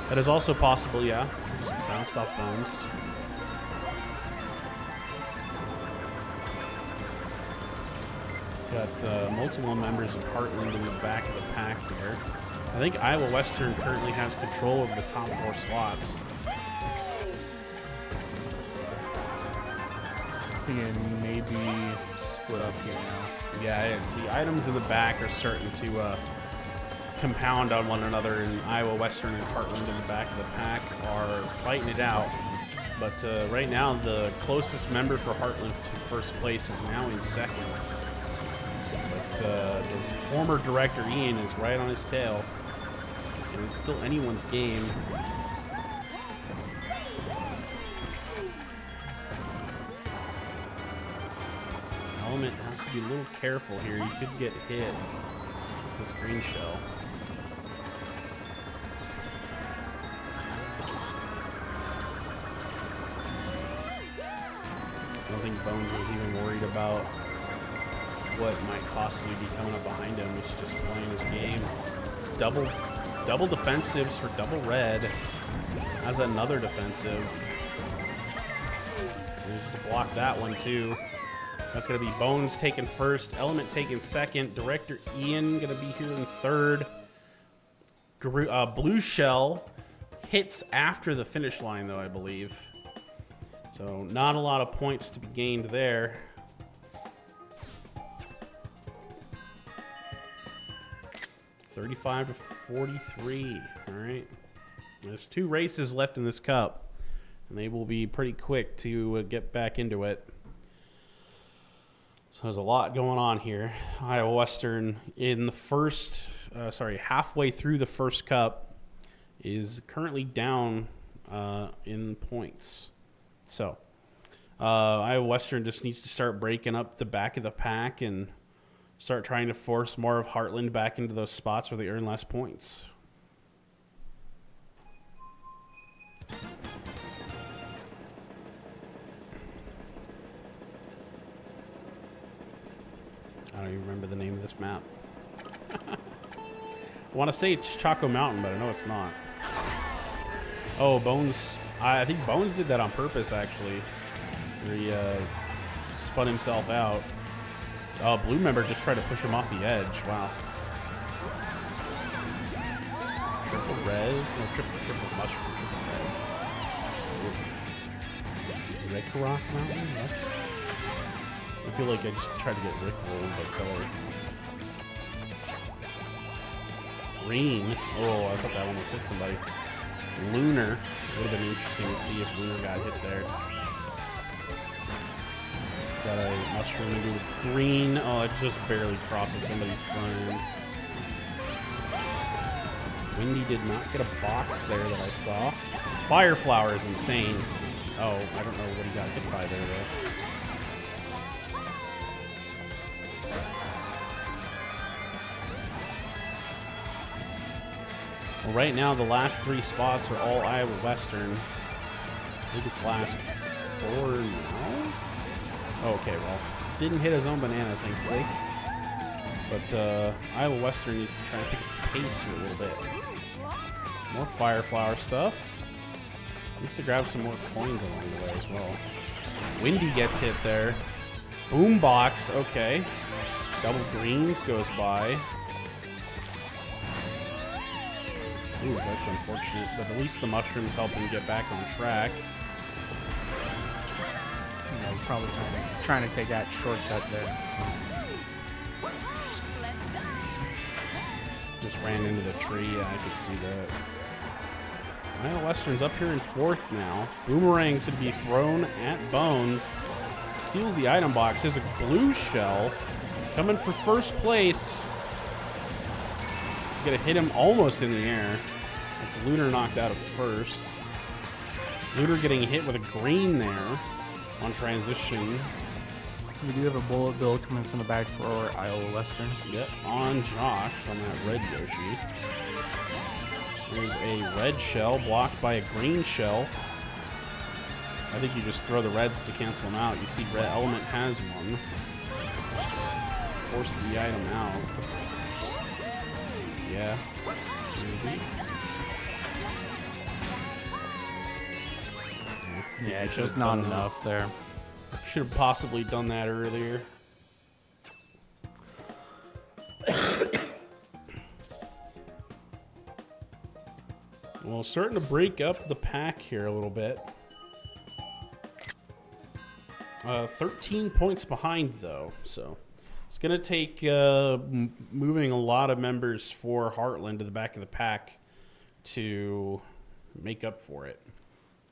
That is also possible, yeah. Just bounced off Bones. Got multiple members of Heartland in the back of the pack here. I think Iowa Western currently has control of the top 4 slots. I think it may be split up here now. Yeah, the items in the back are starting to compound on one another, and Iowa Western and Heartland in the back of the pack are fighting it out. But right now, the closest member for Heartland to first place is now in second. But the former director, Ian, is right on his tail. And it's still anyone's game. Element has to be a little careful here. You could get hit with this green shell. I don't think Bones was even worried about what might possibly be coming up behind him. He's just playing his game. It's double defensives for double red. Has another defensive. Just to block that one too. That's going to be Bones taking first, Element taking second, Director Ian going to be here in third. Blue Shell hits after the finish line, though, I believe. So not a lot of points to be gained there. $35 to 43. All right. There's 2 races left in this cup, and they will be pretty quick to get back into it. So there's a lot going on here. Iowa Western in the first, halfway through the first cup is currently down in points. So Iowa Western just needs to start breaking up the back of the pack and start trying to force more of Heartland back into those spots where they earn less points. I don't even remember the name of this map. I want to say it's Chaco Mountain, but I know it's not. Oh, Bones. I think Bones did that on purpose, actually. Where he spun himself out. Oh, blue member just tried to push him off the edge. Wow. Triple red? No, triple mushroom. Triple reds. Red Karak Mountain? What? I feel like I just tried to get Rickrolled by color. Green. Oh, I thought that almost hit somebody. Lunar. Would have been interesting to see if Lunar got hit there. Got a mushroom into the green. Oh, it just barely crosses somebody's front end. Windy did not get a box there that I saw. Fireflower is insane. Oh, I don't know what he got hit by there, though. Well, right now, the last 3 spots are all Iowa Western. I think it's last 4 now. Oh, okay, well, didn't hit his own banana, thankfully. But Iowa Western needs to try and pick up the pace here a little bit. More Fireflower stuff. Needs to grab some more coins along the way as well. Windy gets hit there. Boombox, okay. Double greens goes by. Ooh, that's unfortunate, but at least the mushrooms help him get back on track. I was probably trying to take that shortcut there. Just ran into the tree. Yeah, I could see that. Iowa Western's up here in 4th now. Boomerang's to be thrown at Bones. Steals the item box. There's a blue shell coming for first place. It's going to hit him almost in the air. It's Lunar knocked out of first. Lunar getting hit with a green there on transition. We do have a bullet bill coming from the back for Iowa Western. Yep, on Josh on that red Yoshi. There's a red shell blocked by a green shell. I think you just throw the reds to cancel them out. You see Red Element has one. Force the item out. Yeah. Yeah, it's just not enough there. Should have possibly done that earlier. Well, starting to break up the pack here a little bit. 13 points behind, though, so it's going to take moving a lot of members for Heartland to the back of the pack to make up for it.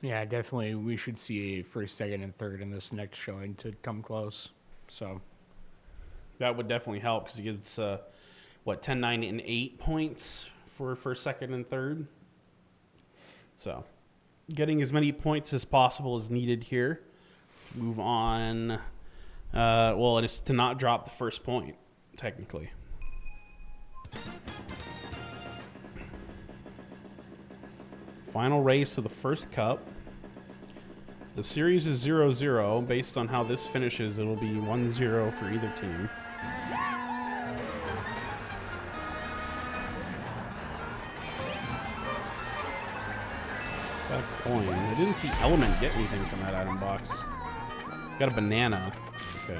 Yeah, definitely. We should see a first, second, and third in this next showing to come close. So that would definitely help because it gives, 10, 9, and 8 points for first, second, and third. So getting as many points as possible is needed here. Move on. Well, it is to not drop the first point, technically. Final race of the first cup. The series is 0-0. Based on how this finishes, it'll be 1-0 for either team. Got a coin. I didn't see Element get anything from that item box. Got a banana. Okay.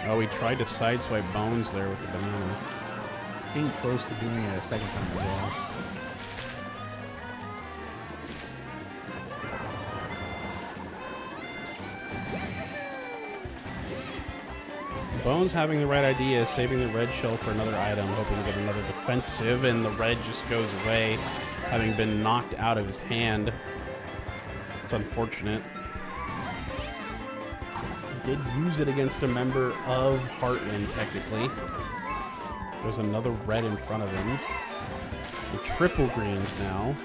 Oh, we tried to sideswipe Bones there with the banana. being close to doing it a second time as well. Bones having the right idea, saving the red shell for another item, hoping to get another defensive, and the red just goes away, having been knocked out of his hand. It's unfortunate. He did use it against a member of Heartland, technically. There's another red in front of him. The triple greens now.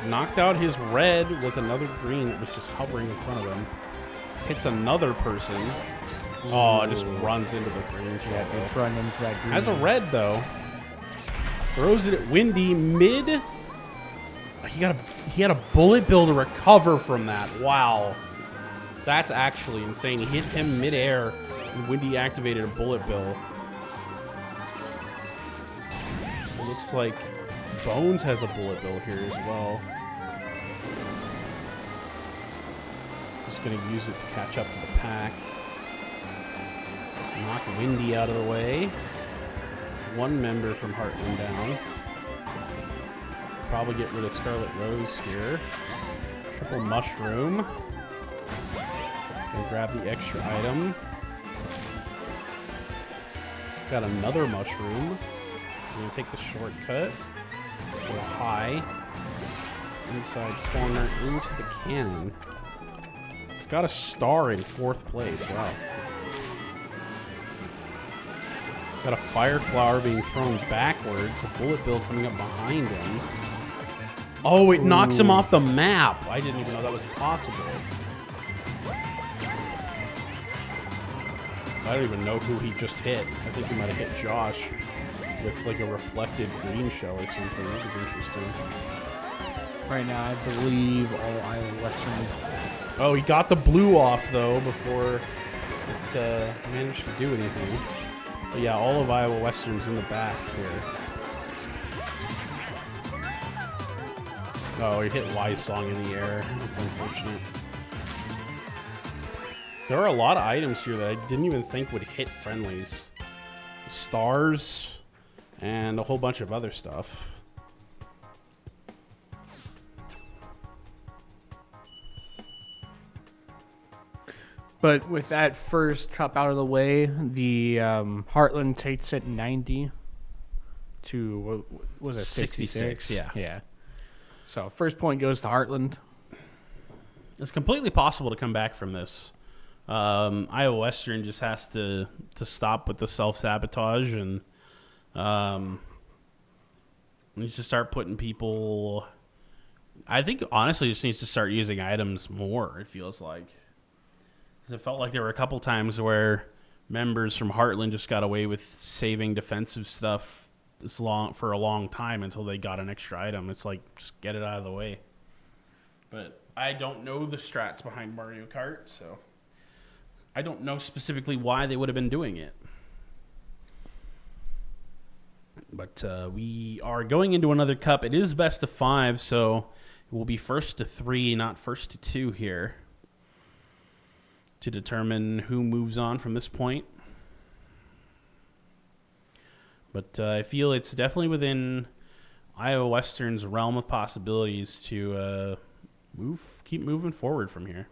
Knocked out his red with another green that was just hovering in front of him. Hits another person. Oh, it just runs into the green. Yeah, just run into that green. Has a red, though. Throws it at Windy mid. He had a bullet bill to recover from that. Wow. That's actually insane. He hit him midair, and Windy activated a bullet bill. It looks like Bones has a bullet bill here as well. Just going to use it to catch up to the pack. Knock Windy out of the way. One member from Heartland down. Probably get rid of Scarlet Rose here. Triple Mushroom. Gonna grab the extra item. Got another Mushroom. Gonna take the shortcut. Go high. Inside corner into the cannon. It's got a star in 4th place. Wow. Got a Fire Flower being thrown backwards. A bullet bill coming up behind him. Oh, it knocks him off the map. I didn't even know that was possible. I don't even know who he just hit. I think he might have hit Josh with like a reflected green shell or something. That was interesting. Right now, I believe all Iowa Western. Oh, he got the blue off, though, before it managed to do anything. But yeah, all of Iowa Western's in the back here. Oh, he hit Wise Song in the air. That's unfortunate. There are a lot of items here that I didn't even think would hit friendlies. Stars and a whole bunch of other stuff. But with that first cup out of the way, the Heartland takes it 90 to, what was it, 66? Yeah. So first point goes to Heartland. It's completely possible to come back from this. Iowa Western just has to stop with the self-sabotage and needs to start putting people... I think, honestly, just needs to start using items more, it feels like. It felt like there were a couple times where members from Heartland just got away with saving defensive stuff for a long time until they got an extra item. It's like, just get it out of the way. But I don't know the strats behind Mario Kart, so I don't know specifically why they would have been doing it. But we are going into another cup. It is best of 5, so it will be first to 3, not first to 2 here, to determine who moves on from this point. But I feel it's definitely within Iowa Western's realm of possibilities to keep moving forward from here.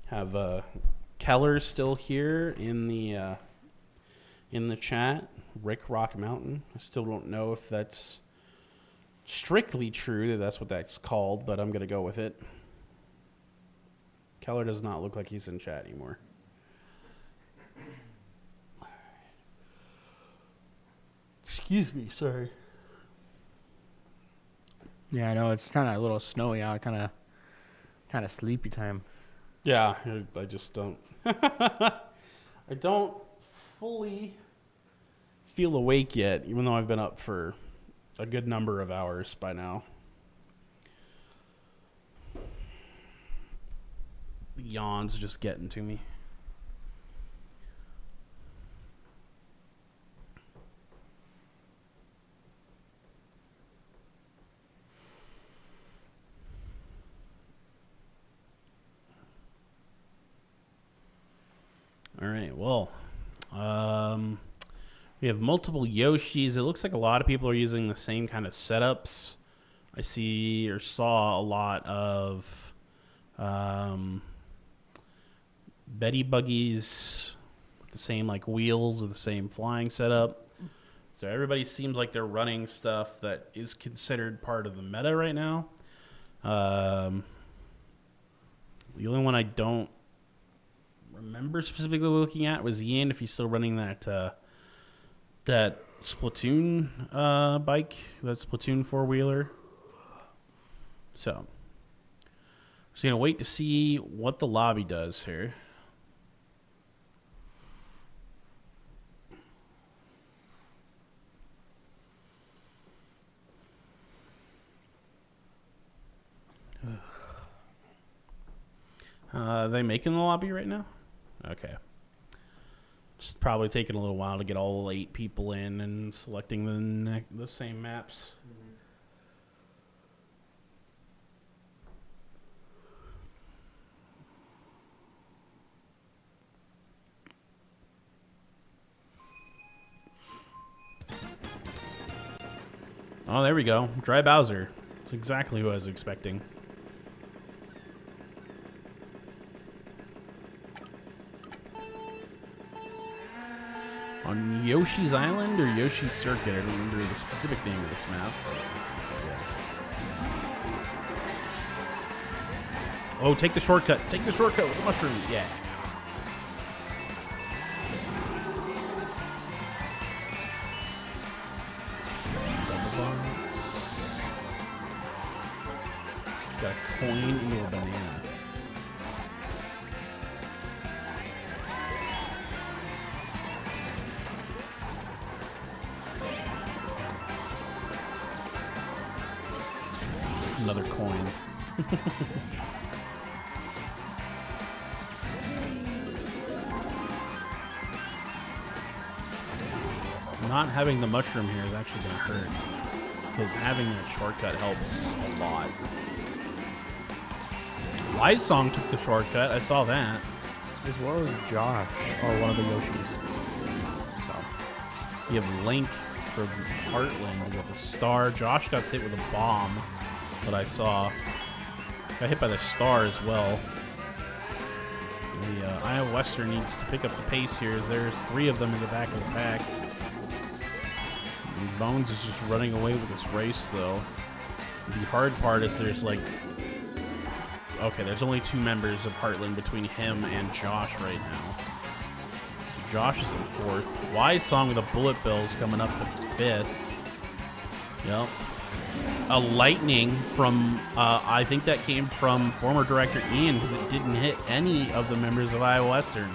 Have Keller still here in the chat. Rick Rock Mountain. I still don't know if that's strictly true that that's what that's called, but I'm gonna go with it. Keller does not look like he's in chat anymore. Excuse me, sorry. Yeah, I know it's kind of a little snowy out. Kind of sleepy time. Yeah, I just don't. I don't fully feel awake yet, even though I've been up for a good number of hours by now. The yawn's just getting to me. All right, well, we have multiple Yoshis. It looks like a lot of people are using the same kind of setups. I see or saw a lot of Betty buggies with the same like wheels or the same flying setup. So everybody seems like they're running stuff that is considered part of the meta right now. The only one I don't remember specifically looking at was Ian, if he's still running that that Splatoon bike, that Splatoon 4-wheeler. So just gonna wait to see what the lobby does here. Are they making the lobby right now? Okay. Just probably taking a little while to get all 8 people in and selecting the same maps. Oh, there we go. Dry Bowser. That's exactly who I was expecting. On Yoshi's Island or Yoshi's Circuit? I don't remember the specific name of this map. Oh, take the shortcut. Take the shortcut with the mushroom. Yeah. Got a coin into a banana. Another coin. Not having the mushroom here is actually going to hurt, because having that shortcut helps a lot. Wise Song took the shortcut. I saw that. As well as Josh, or one of the Yoshis. So you have Link from Heartland with a star. Josh got hit with a bomb that I saw. Got hit by the star as well. The Iowa Western needs to pick up the pace here, as there's 3 of them in the back of the pack. And Bones is just running away with this race, though. The hard part is there's like... Okay, there's only 2 members of Heartland between him and Josh right now. So Josh is in 4th. Wise Song with a bullet bills coming up to 5th. Yep. A lightning from, I think that came from former director Ian, because it didn't hit any of the members of Iowa Western.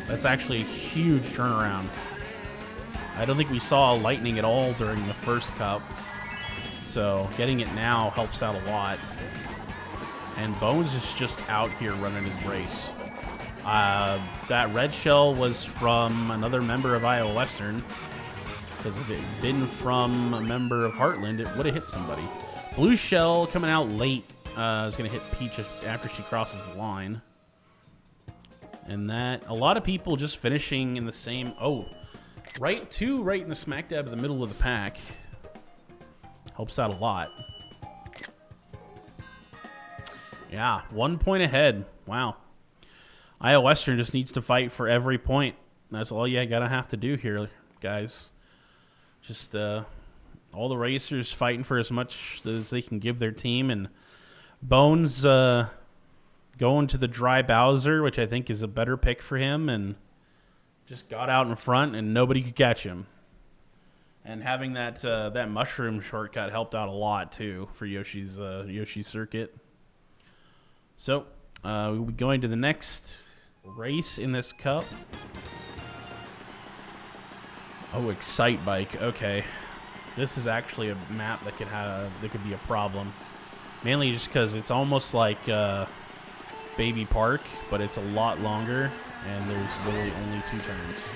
That's actually a huge turnaround. I don't think we saw a lightning at all during the first cup. So getting it now helps out a lot. And Bones is just out here running his race. That red shell was from another member of Iowa Western, because if it had been from a member of Heartland, it would have hit somebody. Blue shell coming out late is going to hit Peach after she crosses the line. And that a lot of people just finishing in the same. Oh, right in the smack dab of the middle of the pack. Helps out a lot. Yeah, 1 point ahead. Wow. Iowa Western just needs to fight for every point. That's all you gotta have to do here, guys. Just all the racers fighting for as much as they can give their team, and Bones going to the dry Bowser, which I think is a better pick for him, and just got out in front and nobody could catch him. And having that mushroom shortcut helped out a lot too for Yoshi's circuit. So we'll be going to the next race in this cup. Oh, Excite Bike. Okay, this is actually a map that could be a problem. Mainly just because it's almost like Baby Park, but it's a lot longer, and there's literally only 2 turns.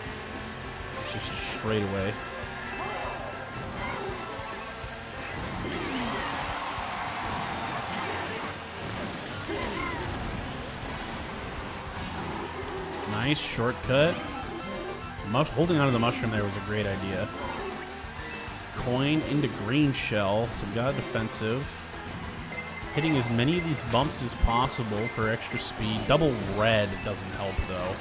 It's just straight away. Nice shortcut. Holding onto the mushroom there was a great idea. Coin into green shell, so we got defensive. Hitting as many of these bumps as possible for extra speed. Double red doesn't help though.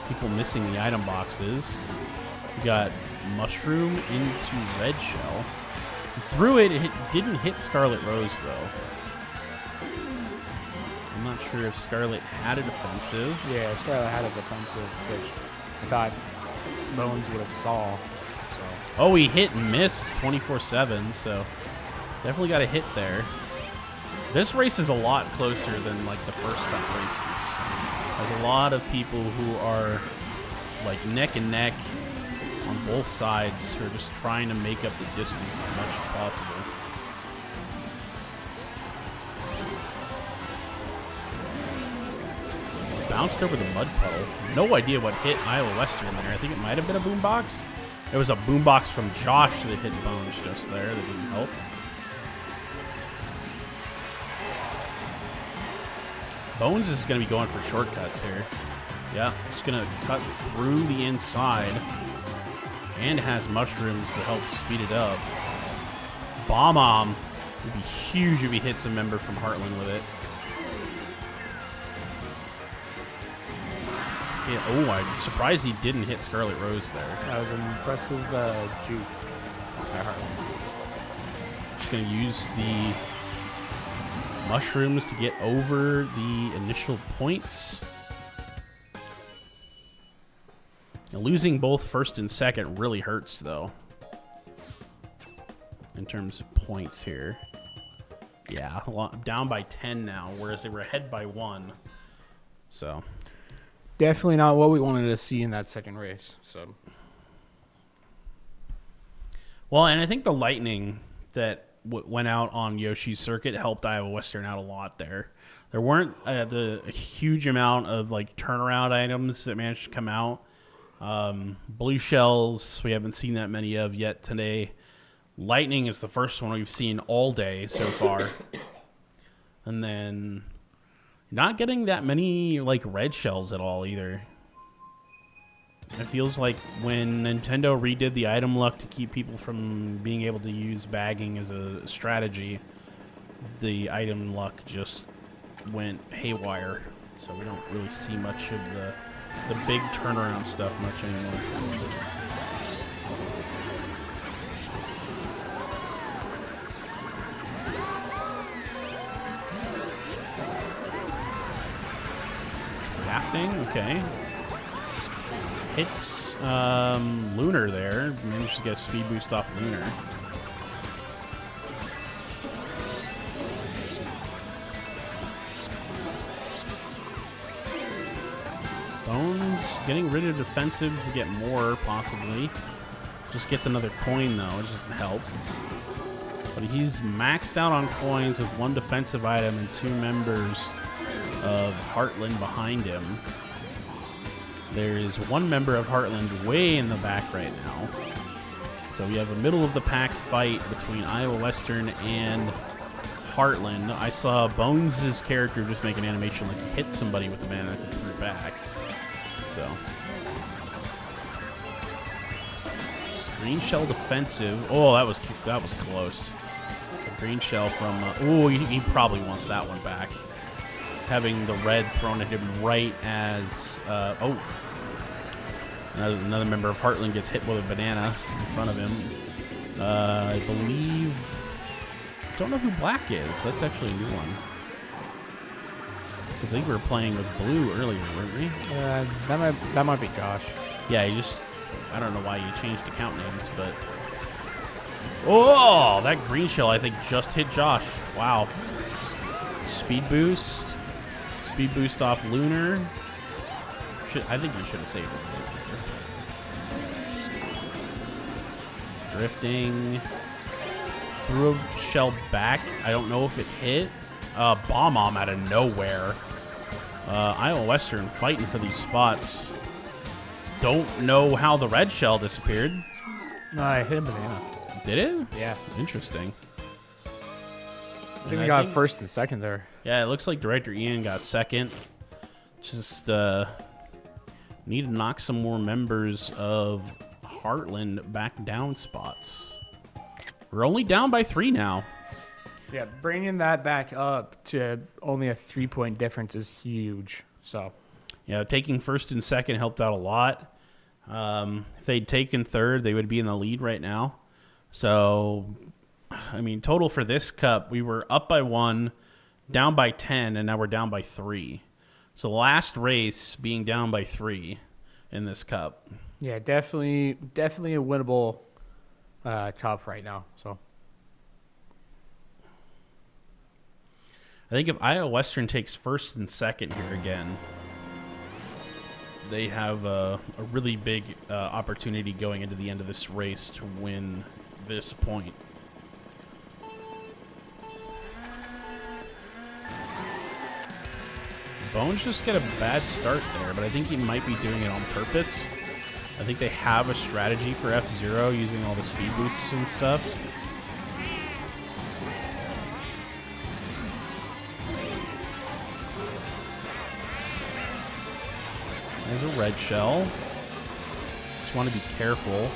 People missing the item boxes. We got mushroom into red shell. Through it, it didn't hit Scarlet Rose though. I'm not sure if Scarlet had a defensive. Yeah, Scarlet had a defensive, which I thought Bones would have saw. So. Oh, he hit and missed 24/7, so definitely got a hit there. This race is a lot closer than like the first cup races. There's a lot of people who are like neck and neck on both sides who are just trying to make up the distance as much as possible. Bounced over the mud puddle. No idea what hit Iowa Western there. I think it might have been a boombox. There was a boombox from Josh that hit Bones just there. That didn't help. Bones is going to be going for shortcuts here. Yeah, just going to cut through the inside. And has mushrooms to help speed it up. Bomb would be huge if he hits a member from Heartland with it. Yeah, oh, I'm surprised he didn't hit Scarlet Rose there. That was an impressive juke by Heartland. Just going to use the mushrooms to get over the initial points. Now, losing both first and second really hurts, though, in terms of points here. Yeah, down by 10 now, whereas they were ahead by 1. So... definitely not what we wanted to see in that second race. So, well, and I think the lightning that went out on Yoshi's circuit helped Iowa Western out a lot there. There weren't the huge amount of like turnaround items that managed to come out. Blue shells, we haven't seen that many of yet today. Lightning is the first one we've seen all day so far. And then not getting that many like red shells at all either. It feels like when Nintendo redid the item luck to keep people from being able to use bagging as a strategy, the item luck just went haywire. So we don't really see much of the big turnaround stuff much anymore. Drafting, okay. Hits Lunar there. Managed to get a speed boost off Lunar. Bones getting rid of defensives to get more, possibly. Just gets another coin, though. It doesn't help. But he's maxed out on coins with 1 defensive item and 2 members of Heartland behind him. There is 1 member of Heartland way in the back right now. So we have a middle of the pack fight between Iowa Western and Heartland, I saw Bones' character just make an animation like he hit somebody with the banana and threw it back. So, green shell defensive. Oh, that was close. A green shell from. Oh, he probably wants that one back. Having the red thrown at him right as. Another member of Heartland gets hit with a banana in front of him. I believe. Don't know who black is. That's actually a new one. Because I think we were playing with blue earlier, weren't we? That might be Josh. Yeah, I don't know why you changed account names, but. Oh, that green shell I think just hit Josh. Wow. Speed boost. Speed boost off Lunar. I think you should have saved it. Drifting. Threw a shell back. I don't know if it hit. Bomb out of nowhere. Iowa Western fighting for these spots. Don't know how the red shell disappeared. No, I hit a banana. Did it? Yeah. Interesting. I think we got first and second there. Yeah, it looks like Director Ian got second. Just need to knock some more members of Heartland back down spots. We're only down by 3 now. Yeah, bringing that back up to only a 3-point difference is huge. So, yeah, taking first and second helped out a lot. If they'd taken third, they would be in the lead right now. So, I mean, total for this cup, we were up by 1, down by 10, and now we're down by 3. So, last race being down by 3 in this cup. yeah, definitely a winnable cup right now. So, I think if Iowa Western takes first and second here again, they have a really big opportunity going into the end of this race to win this point. Bones just get a bad start there, but I think he might be doing it on purpose. I think they have a strategy for F-Zero using all the speed boosts and stuff. There's a red shell. Just want to be careful.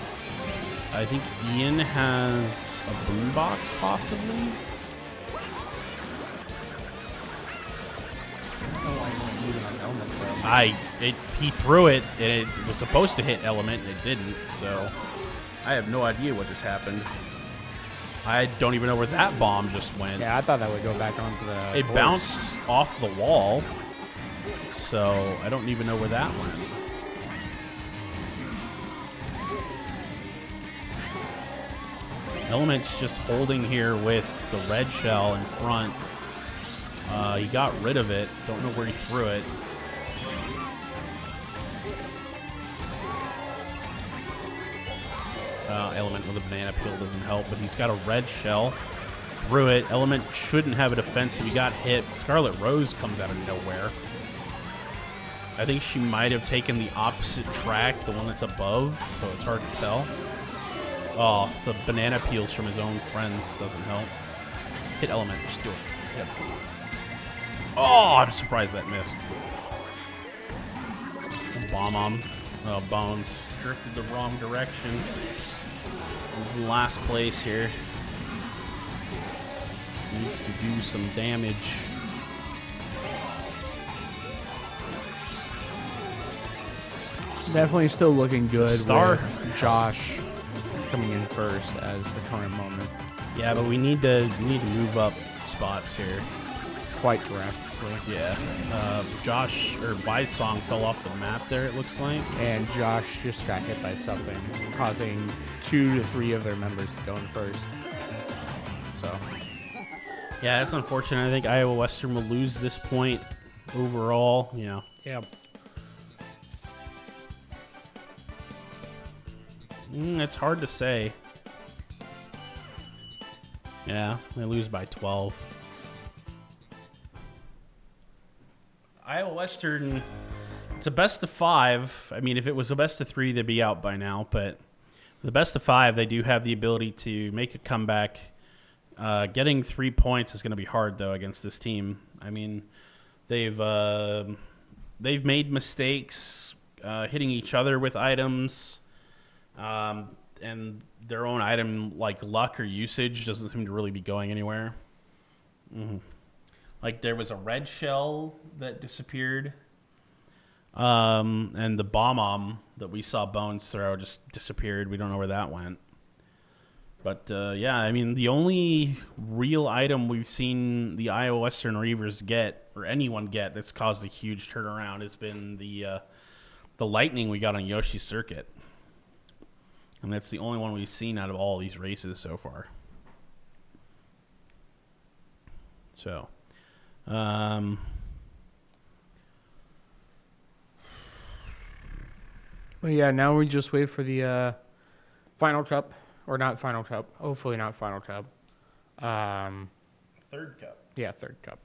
I think Ian has a boombox, possibly. He threw it, and it was supposed to hit Element, and it didn't. So I have no idea what just happened. I don't even know where that bomb just went. yeah, I thought that would go back onto the. It course. bounced off the wall, so I don't even know where that went. Element's just holding here with the red shell in front. He got rid of it. Don't know where he threw it. Element with a banana peel doesn't help, but he's got a red shell. Threw it. Element shouldn't have a defensive. He got hit. Scarlet Rose comes out of nowhere. I think she might have taken the opposite track, the one that's above, so it's hard to tell. Oh, the banana peels from his own friends doesn't help. Hit Element. Just do it. Yep. Oh, I'm surprised that missed. Bomb on. Oh, Bones drifted the wrong direction. He's in last place here. Needs to do some damage. Definitely still looking good. Star. With Josh coming in first as the current moment. Yeah, but we need to move up spots here. Quite drastically. Yeah. Josh or Wise Song fell off the map there, it looks like. And Josh just got hit by something, causing 2 to 3 of their members to go in first. So, Yeah, that's unfortunate. I think Iowa Western will lose this point overall. Yeah. It's hard to say. Yeah, they lose by 12. Iowa Western, it's a best of 5. I mean, if it was a best of 3, they'd be out by now. But the best of 5, they do have the ability to make a comeback Getting 3 points is going to be hard, though, against this team. I mean, they've made mistakes hitting each other with items, and their own item, like luck or usage, doesn't seem to really be going anywhere. Like, there was a red shell that disappeared, and the bomb that we saw Bones throw just disappeared. We don't know where that went. But, yeah, I mean, the only real item we've seen the Iowa Western Reivers get, or anyone get, that's caused a huge turnaround has been the lightning we got on Yoshi's Circuit. And that's the only one we've seen out of all these races so far. So, Well, yeah, now we just wait for the Final Cup. Or not Final Cup. Hopefully not Final Cup. third cup. Yeah, third cup.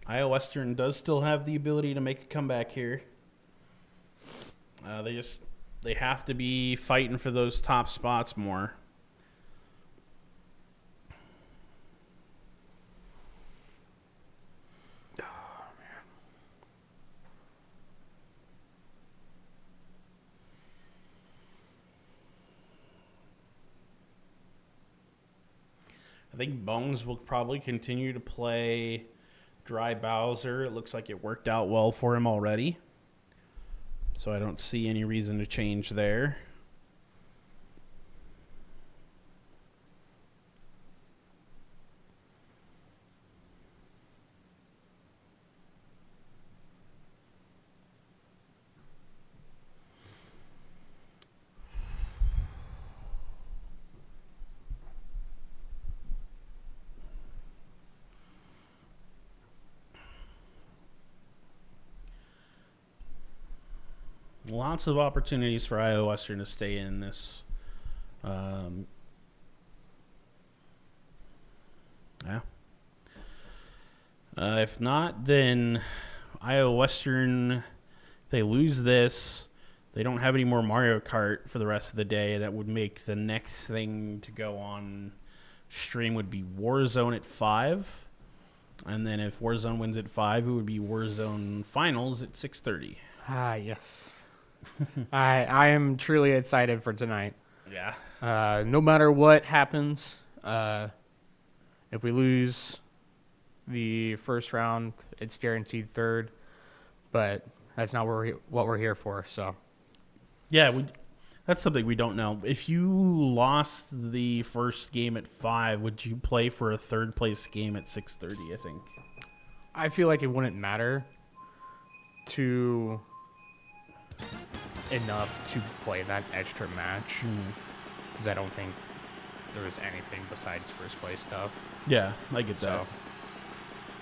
Iowa Western does still have the ability to make a comeback here. They have to be fighting for those top spots more. I think Bones will probably continue to play Dry Bowser. It looks like it worked out well for him already. So I don't see any reason to change there. Lots of opportunities for Iowa Western to stay in this. Yeah. If not, then Iowa Western, if they lose this, they don't have any more Mario Kart for the rest of the day. That would make the next thing to go on stream would be Warzone at 5. And then if Warzone wins at 5, it would be Warzone Finals at 6:30. Ah, yes. I am truly excited for tonight. Yeah. No matter what happens, if we lose the first round, it's guaranteed third. But that's not what we're here for. So, yeah, that's something we don't know. If you lost the first game at 5, would you play for a third place game at 6:30? I think. I feel like it wouldn't matter enough to play that extra match because I don't think there was anything besides first place stuff. Yeah, I get that. So,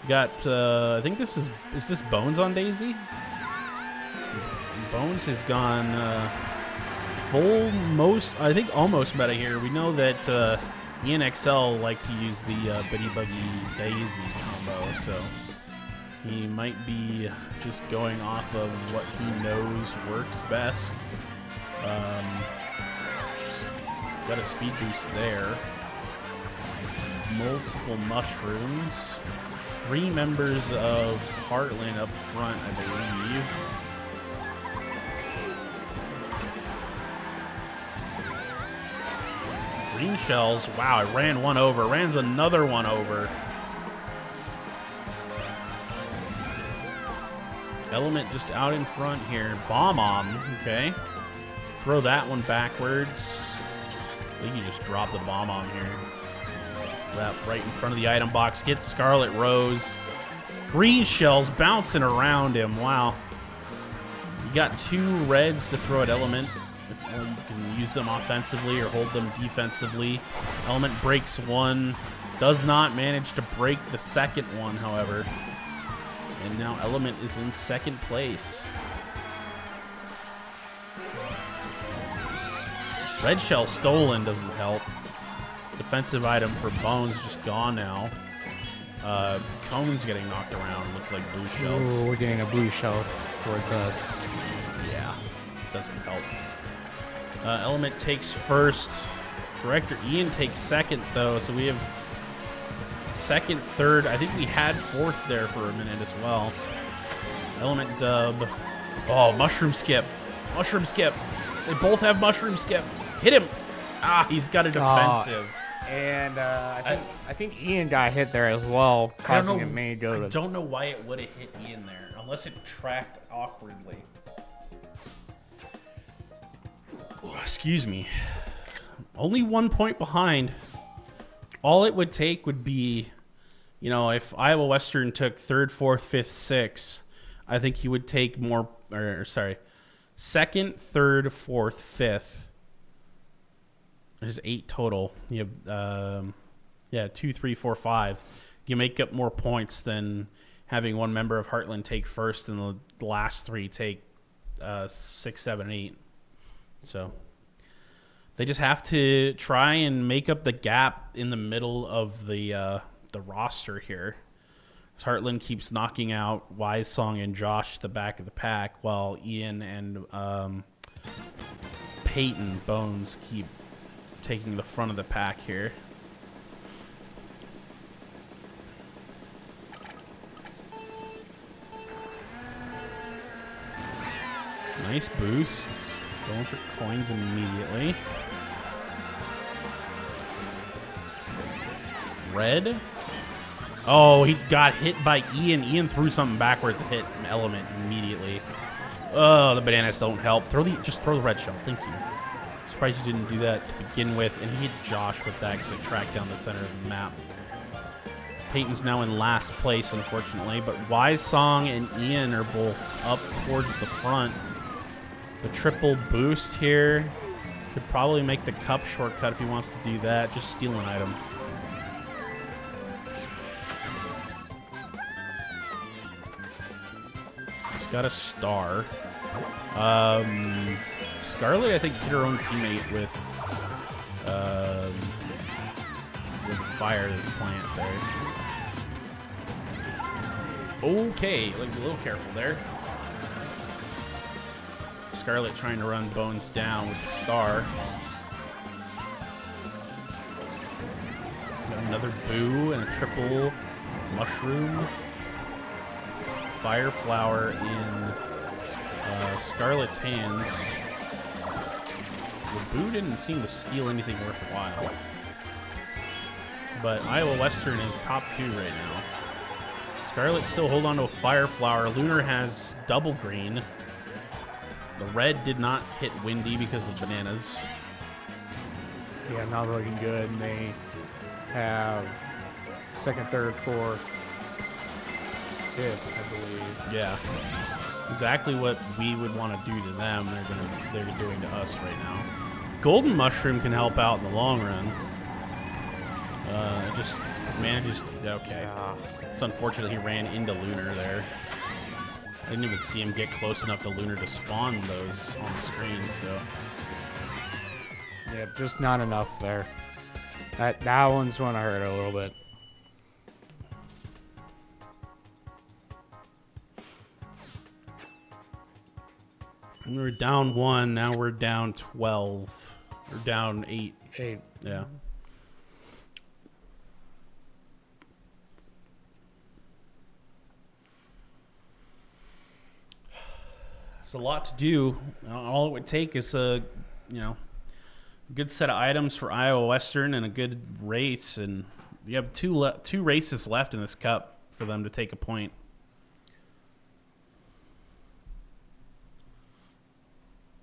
got I think this is this Bones on Daisy? Bones has gone almost meta here. We know that ENXL like to use the Bitty Buggy Daisy combo, so he might be just going off of what he knows works best. Got a speed boost there. Multiple mushrooms. 3 members of Heartland up front, I believe. Green shells. Wow, I ran one over. Rans another one over. Element just out in front here. Bomb-omb. Okay. Throw that one backwards. I think you just dropped the bomb-omb here. That right in front of the item box. Gets Scarlet Rose. Green shells bouncing around him. Wow. You got 2 reds to throw at Element. If you can use them offensively or hold them defensively. Element breaks one. Does not manage to break the second one, however. And now Element is in second place. Red shell stolen doesn't help. Defensive item for Bones just gone now. Cone's getting knocked around. Look like blue shells. ooh, we're getting a blue shell towards us. Yeah, doesn't help. Element takes first. Director Ian takes second, though, so we have second, third. I think we had fourth there for a minute as well. Element dub. Oh, mushroom skip. Mushroom skip. They both have mushroom skip. Hit him. Ah, he's got a defensive. And I think Ian got hit there as well, causing it may go to. I don't know why it would have hit Ian there, unless it tracked awkwardly. Oh, excuse me. Only 1 point behind. All it would take would be, you know, if Iowa Western took third, fourth, fifth, sixth, I think he would take more, second, third, fourth, fifth. There's 8 total. You have, 2, 3, 4, 5. You make up more points than having one member of Heartland take first and the last 3 take 6, 7, 8. So they just have to try and make up the gap in the middle of the roster here. Heartland keeps knocking out Wise Song and Josh at the back of the pack, while Ian and Peyton Bones keep taking the front of the pack here. Nice boost. Going for coins immediately. Red. Oh, he got hit by Ian. Ian threw something backwards, hit an Element immediately. Oh, the bananas don't help. Just throw the red shell. Thank you. Surprised you didn't do that to begin with. And he hit Josh with that because it tracked down the center of the map. Peyton's now in last place, unfortunately. But Wise Song and Ian are both up towards the front. The triple boost here could probably make the cup shortcut if he wants to do that. Just steal an item. He's got a star. Scarlet, I think, hit her own teammate with fire plant there. Okay, like a little careful there. Scarlet trying to run Bones down with the star. Got another boo and a triple mushroom. Fire flower in Scarlet's hands. The boo didn't seem to steal anything worthwhile. But Iowa Western is top 2 right now. Scarlet still hold on to a fire flower. Lunar has double green. The red did not hit Windy because of bananas. Yeah, not looking good. And they have second, third, fourth, fifth, I believe. Yeah, exactly what we would want to do to them. They're doing to us right now. Golden Mushroom can help out in the long run. It just manages to, okay. Yeah. It's unfortunate he ran into Lunar there. I didn't even see him get close enough to Lunar to spawn those on the screen, so. Yeah, just not enough there. That one's going to hurt a little bit. We were down 1, now we're down 12. We're down 8. 8. Yeah. It's a lot to do. All it would take is a, good set of items for Iowa Western and a good race, and you have two races left in this cup for them to take a point.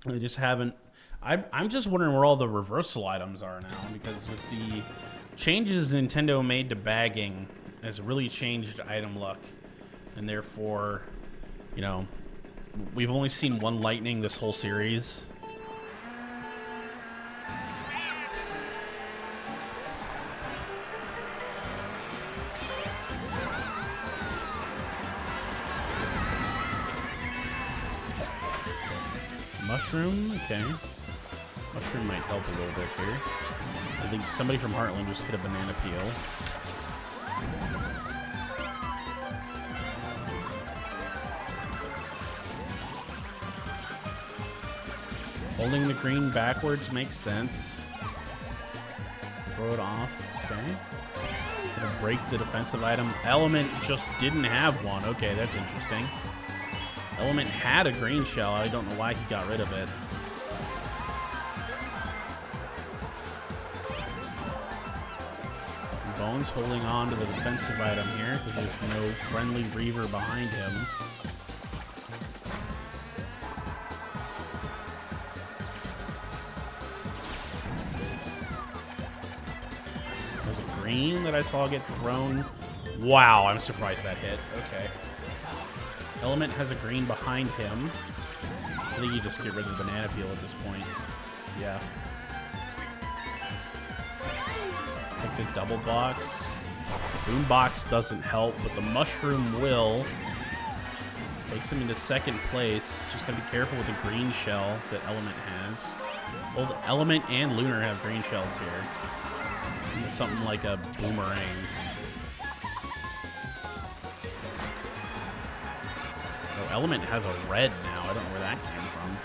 They just haven't. I'm just wondering where all the reversal items are now, because with the changes Nintendo made to bagging has really changed item luck, and therefore, we've only seen one lightning this whole series. Mushroom, okay. Mushroom might help a little bit here. I think somebody from Heartland just hit a banana peel. Holding the green backwards makes sense. Throw it off. Okay. Gonna break the defensive item. Element just didn't have one. Okay, that's interesting. Element had a green shell. I don't know why he got rid of it. Bones holding on to the defensive item here because there's no friendly Reiver behind him. There's a green that I saw get thrown. Wow, I'm surprised that hit. Okay. Element has a green behind him. I think you just get rid of the banana peel at this point. Yeah. Take the double box. Boom box doesn't help, but the mushroom will. Takes him into second place. Just gotta be careful with the green shell that Element has. Both Element and Lunar have green shells here. Need something like a boomerang. Oh, Element has a red now. I don't know where that came from.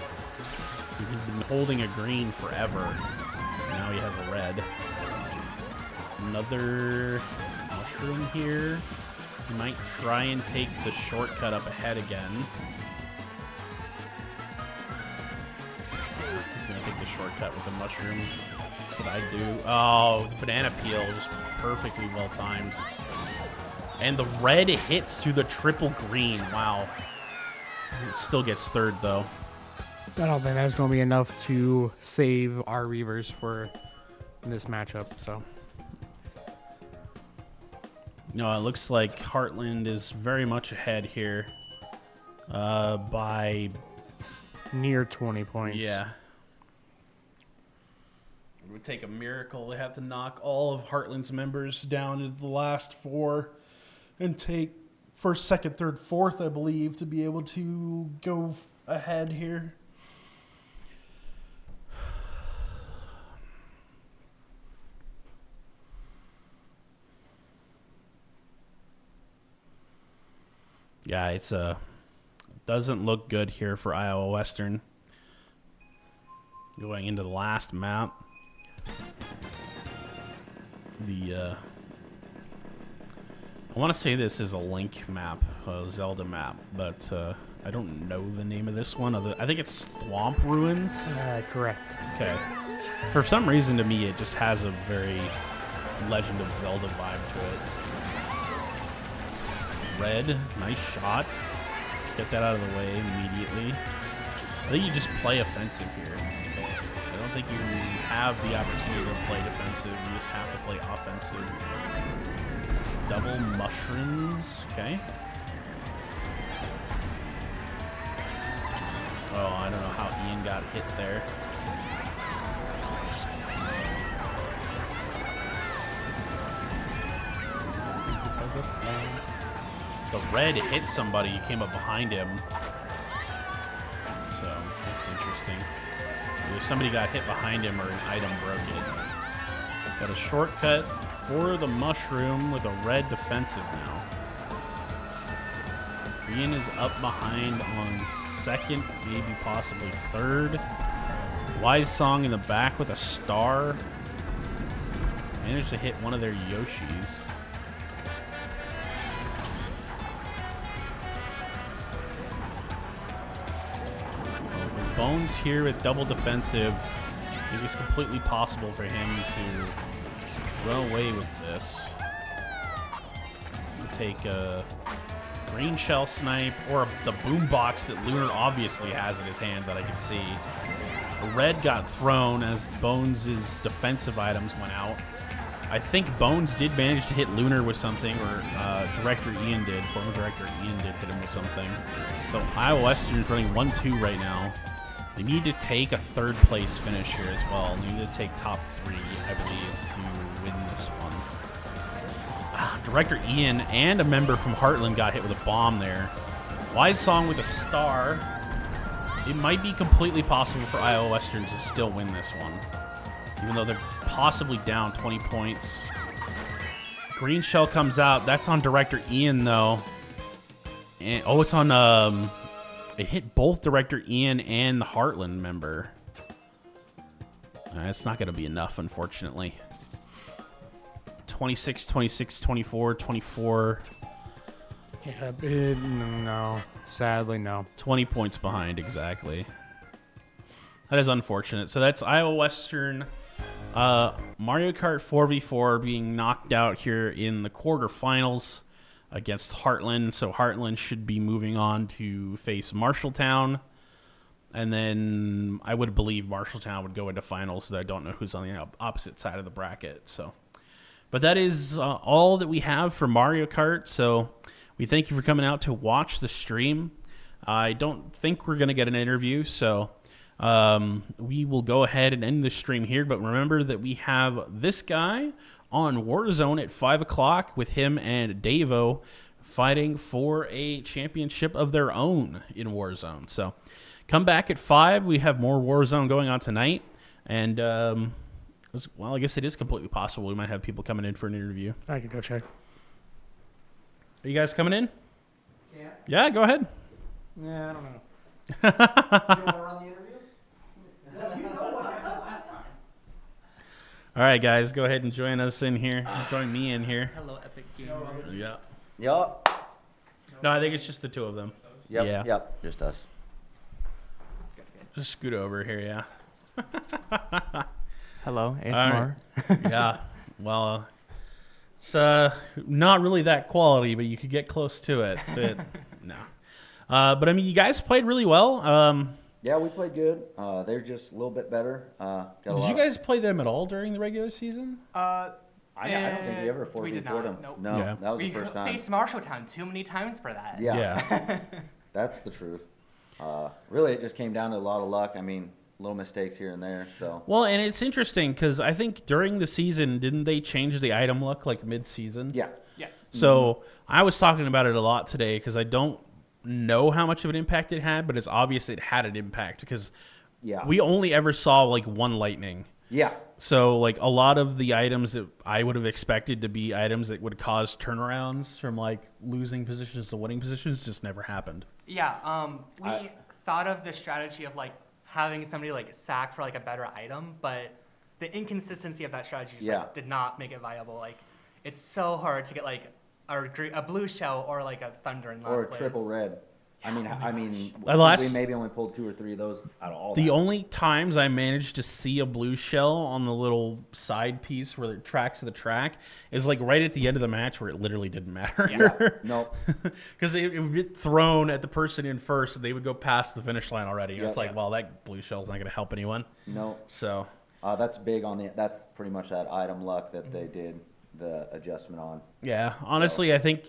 He's been holding a green forever. Now he has a red. Another mushroom here. He might try and take the shortcut up ahead again. He's going to take the shortcut with the mushroom. That's what I do. Oh, the banana peel just perfectly well timed. And the red hits through the triple green. Wow. It still gets third, though. I don't think that's going to be enough to save our Reivers for this matchup, so... No, it looks like Heartland is very much ahead here by... Near 20 points. Yeah. It would take a miracle. They have to knock all of Heartland's members down into the last 4 and take first, second, third, fourth, I believe, to be able to go ahead here. Yeah, it's doesn't look good here for Iowa Western. Going into the last map. I want to say this is a Link map, a Zelda map, but I don't know the name of this one. I think it's Swamp Ruins. Correct. Okay. For some reason, to me, it just has a very Legend of Zelda vibe to it. Red, nice shot. Get that out of the way immediately. I think you just play offensive here. I don't think you have the opportunity to play defensive. You just have to play offensive. Double mushrooms. Okay. Oh, I don't know how Ian got hit there. The red hit somebody. You came up behind him. So, that's interesting. Either somebody got hit behind him or an item broke it. Got a shortcut for the mushroom with a red defensive now. Ian is up behind on second, maybe possibly third. Wise Song in the back with a star. Managed to hit one of their Yoshis. Bones here with double defensive. It was completely possible for him to run away with this. Take a green shell snipe or the boombox that Lunar obviously has in his hand that I can see. The red got thrown as Bones' defensive items went out. I think Bones did manage to hit Lunar with something, or Director Ian did. Former Director Ian did hit him with something. So Iowa Western is running 1-2 right now. They need to take a third place finish here as well. They need to take top 3, I believe, to win this one. Director Ian and a member from Heartland got hit with a bomb there. Wise Song with a star. It might be completely possible for Iowa Western to still win this one, even though they're possibly down 20 points. Green shell comes out. That's on Director Ian, though. And, oh, it's on... It hit both Director Ian and the Heartland member. It's not going to be enough, unfortunately. 26, 26, 24, 24. Yeah, no. Sadly, no. 20 points behind, exactly. That is unfortunate. So that's Iowa Western Mario Kart 4v4 being knocked out here in the quarterfinals against Heartland. So Heartland should be moving on to face Marshalltown. And then I would believe Marshalltown would go into finals, so I don't know who's on the opposite side of the bracket. So, but that is all that we have for Mario Kart. So we thank you for coming out to watch the stream. I don't think we're going to get an interview, so we will go ahead and end the stream here. But remember that we have this guy on Warzone at 5 o'clock with him and Davo fighting for a championship of their own in Warzone. So come back at 5. We have more Warzone going on tonight. And, well, I guess it is completely possible we might have people coming in for an interview. I could go check. Are you guys coming in? Yeah. Yeah, go ahead. Yeah, I don't know. You want to run the interview? You know what happened last time. All right, guys, go ahead and join us in here. Join me in here. Hello, Epic Gamers. Yeah. Yup. No, I think it's just the two of them. Yep. Yeah. Yep. Just us. Just scoot over here, yeah. Hello, All ASMR. Yeah. Well, it's not really that quality, but you could get close to it. But no. But I mean, you guys played really well. Yeah, we played good. They're just a little bit better. Did you guys play them at all during the regular season? I don't think we ever 4v4'd we did them. not. Nope. No, Yeah. that was We the first time. faced Marshalltown too many times for that. Yeah. That's the truth. Really, it just came down to a lot of luck. I mean, little mistakes here and there. So. Well, and it's interesting because I think during the season, didn't they change the item look like mid-season? Yeah. Yes. So I was talking about it a lot today because I don't know how much of an impact it had, but it's obvious it had an impact because Yeah. we only ever saw like one lightning. Yeah. So like a lot of the items that I would have expected to be items that would cause turnarounds from like losing positions to winning positions just never happened. Yeah. We thought of the strategy of like having somebody like sack for like a better item, but the inconsistency of that strategy just like, did not make it viable. Like it's so hard to get like a blue shell or like a thunder in last Or a place. triple red. I mean, Last- we maybe only pulled 2 or 3 of those out of all. The that. only times I managed to see a blue shell on the little side piece where it tracks the track is like right at the end of the match where it literally didn't matter. Yeah. Nope. Because it would get thrown at the person in first and they would go past the finish line already. And Yep. it's like, well, that blue shell's not going to help anyone. Nope. So, That's big on the. That's pretty much that item luck that they did the adjustment on. yeah, honestly, I think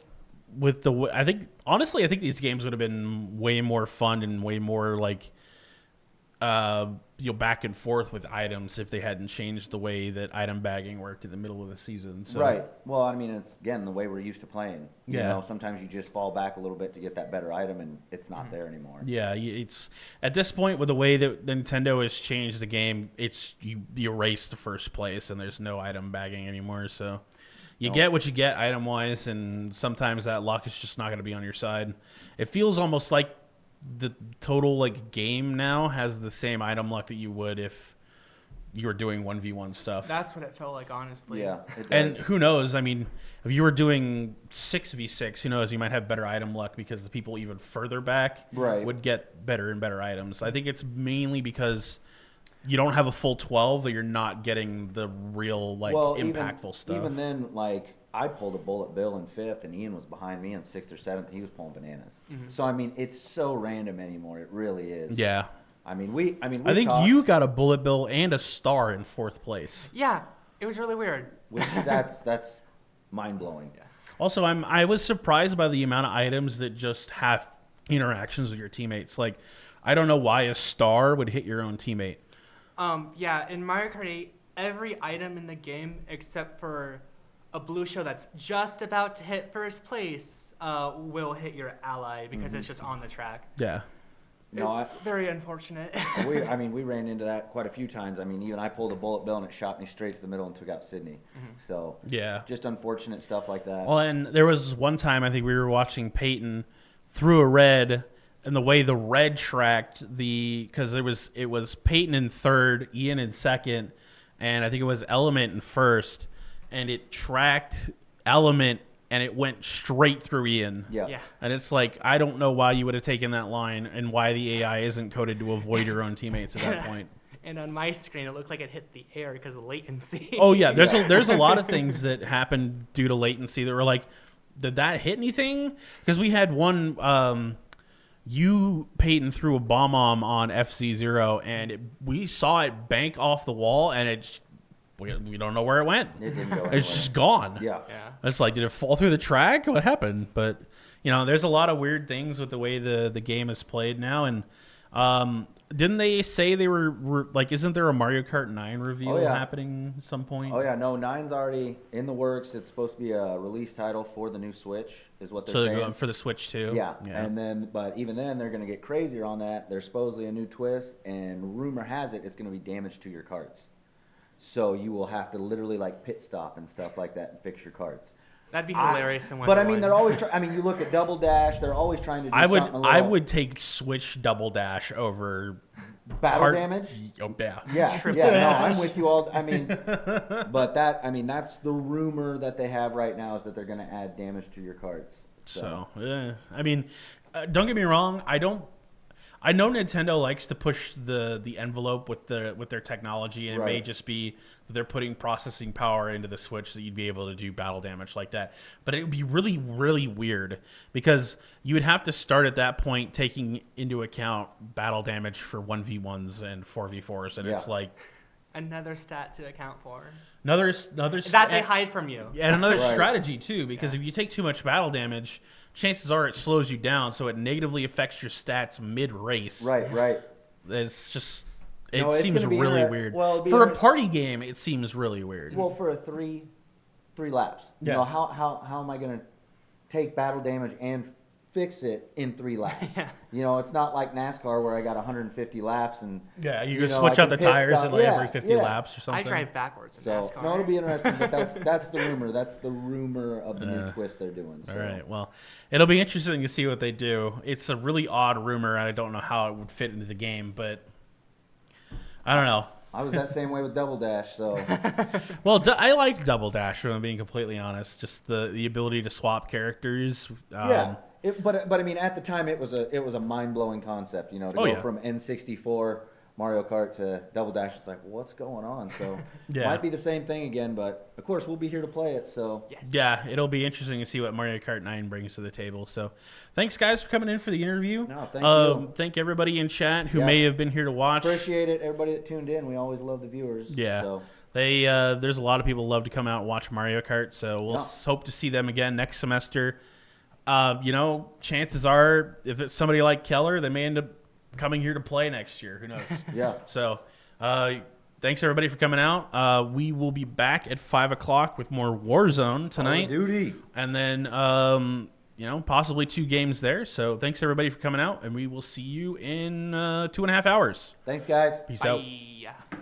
with the I think these games would have been way more fun and way more like back and forth with items if they hadn't changed the way that item bagging worked in the middle of the season. So, Right. Well, I mean, it's again the way we're used to playing. You Yeah. know, sometimes you just fall back a little bit to get that better item, and it's not there anymore. Yeah, it's at this point with the way that Nintendo has changed the game, it's you erase the first place and there's no item bagging anymore. So you get what you get item wise, and sometimes that luck is just not going to be on your side. It feels almost like the total like game now has the same item luck that you would if you were doing 1v1 stuff. That's what it felt like, honestly. Yeah. It And does. who knows? I mean, if you were doing 6v6, who knows? You might have better item luck because the people even further back Right. would get better and better items. I think it's mainly because you don't have a full 12 that you're not getting the real like impactful stuff. Even then, like I pulled a bullet bill in 5th, and Ian was behind me in 6th or 7th. He was pulling bananas. So I mean, it's so random anymore. It really is. Yeah. I mean, we I think talked, you got a bullet bill and a star in 4th place. Yeah. It was really weird. that's mind blowing. Also, I was surprised by the amount of items that just have interactions with your teammates. Like, I don't know why a star would hit your own teammate. Yeah, in Mario Kart 8, every item in the game except for a blue shell that's just about to hit first place will hit your ally because it's just on the track. Yeah. No, It's very unfortunate. we ran into that quite a few times. I mean, even I pulled a bullet bill and it shot me straight to the middle and took out Sydney. So Yeah. just unfortunate stuff like that. Well, and there was one time I think we were watching Peyton threw a red, and the way the red tracked because it was Peyton in third, Ian in second, and I think it was Element in first, and it tracked Element and it went straight through Ian. Yeah. And it's like, I don't know why you would have taken that line and why the AI isn't coded to avoid your own teammates at that point. And on my screen, it looked like it hit the air because of latency. Oh yeah, there's a lot of things that happened due to latency that were like, did that hit anything? Because we had one, Peyton threw a bomb on FC0 and we saw it bank off the wall and we don't know where it went. It didn't go It's just gone. Yeah. Yeah. It's like, did it fall through the track? What happened? But there's a lot of weird things with the way the game is played now. And didn't they say they were like? Isn't there a Mario Kart 9 reveal happening at some point? Oh yeah, no, 9's already in the works. It's supposed to be a release title for the new Switch, is what they're saying. So they're going for the Switch too. Yeah, and then, but even then, they're going to get crazier on that. There's supposedly a new twist, and rumor has it it's going to be damage to your carts. So you will have to literally like pit stop and stuff like that and fix your carts. That'd be hilarious. But I mean, they're always. You look at Double Dash. They're always trying to do something a little. I would take Switch Double Dash over battle damage. Oh yeah. Yeah, no, I'm with you all. I mean, but that's the rumor that they have right now is that they're going to add damage to your carts. So don't get me wrong. I know Nintendo likes to push the envelope with their technology, and it may just be that they're putting processing power into the Switch so you'd be able to do battle damage like that. But it would be really, really weird because you would have to start at that point taking into account battle damage for 1v1s and 4v4s, and it's like another stat to account for. Another that they hide from you. And another strategy too, because if you take too much battle damage, chances are it slows you down, so it negatively affects your stats mid-race. Right. It's just No, it it's seems gonna be really inter- weird. well, it'd For be a party game, it seems really weird. Well, for a three laps, Yeah. how am I going to take battle damage and fix it in 3 laps? Yeah. It's not like NASCAR where I got 150 laps and you know, switch I out the can pit tires stop. at every 50 laps or something. I drive backwards in so NASCAR. no, it'll be interesting. But that's the rumor. That's the rumor of the new twist they're doing. So. All right. Well, it'll be interesting to see what they do. It's a really odd rumor. I don't know how it would fit into the game, but I don't know. I was that same way with Double Dash. So Well, I like Double Dash, if I'm being completely honest. Just the ability to swap characters. yeah. But I mean, at the time, it was a mind blowing concept. To go from N64 Mario Kart to Double Dash. It's like, what's going on? So might be the same thing again. But of course, we'll be here to play it. So yeah, it'll be interesting to see what Mario Kart 9 brings to the table. So thanks, guys, for coming in for the interview. No, thank you. Thank everybody in chat who may have been here to watch. Appreciate it, everybody that tuned in. We always love the viewers. Yeah. So. There's a lot of people who love to come out and watch Mario Kart. So we'll hope to see them again next semester. Chances are, if it's somebody like Keller, they may end up coming here to play next year. Who knows? Yeah. So, thanks everybody for coming out. We will be back at 5 o'clock with more Warzone tonight. Call of Duty. And then, possibly 2 games there. So thanks everybody for coming out, and we will see you in 2.5 hours. Thanks, guys. Peace out. Bye.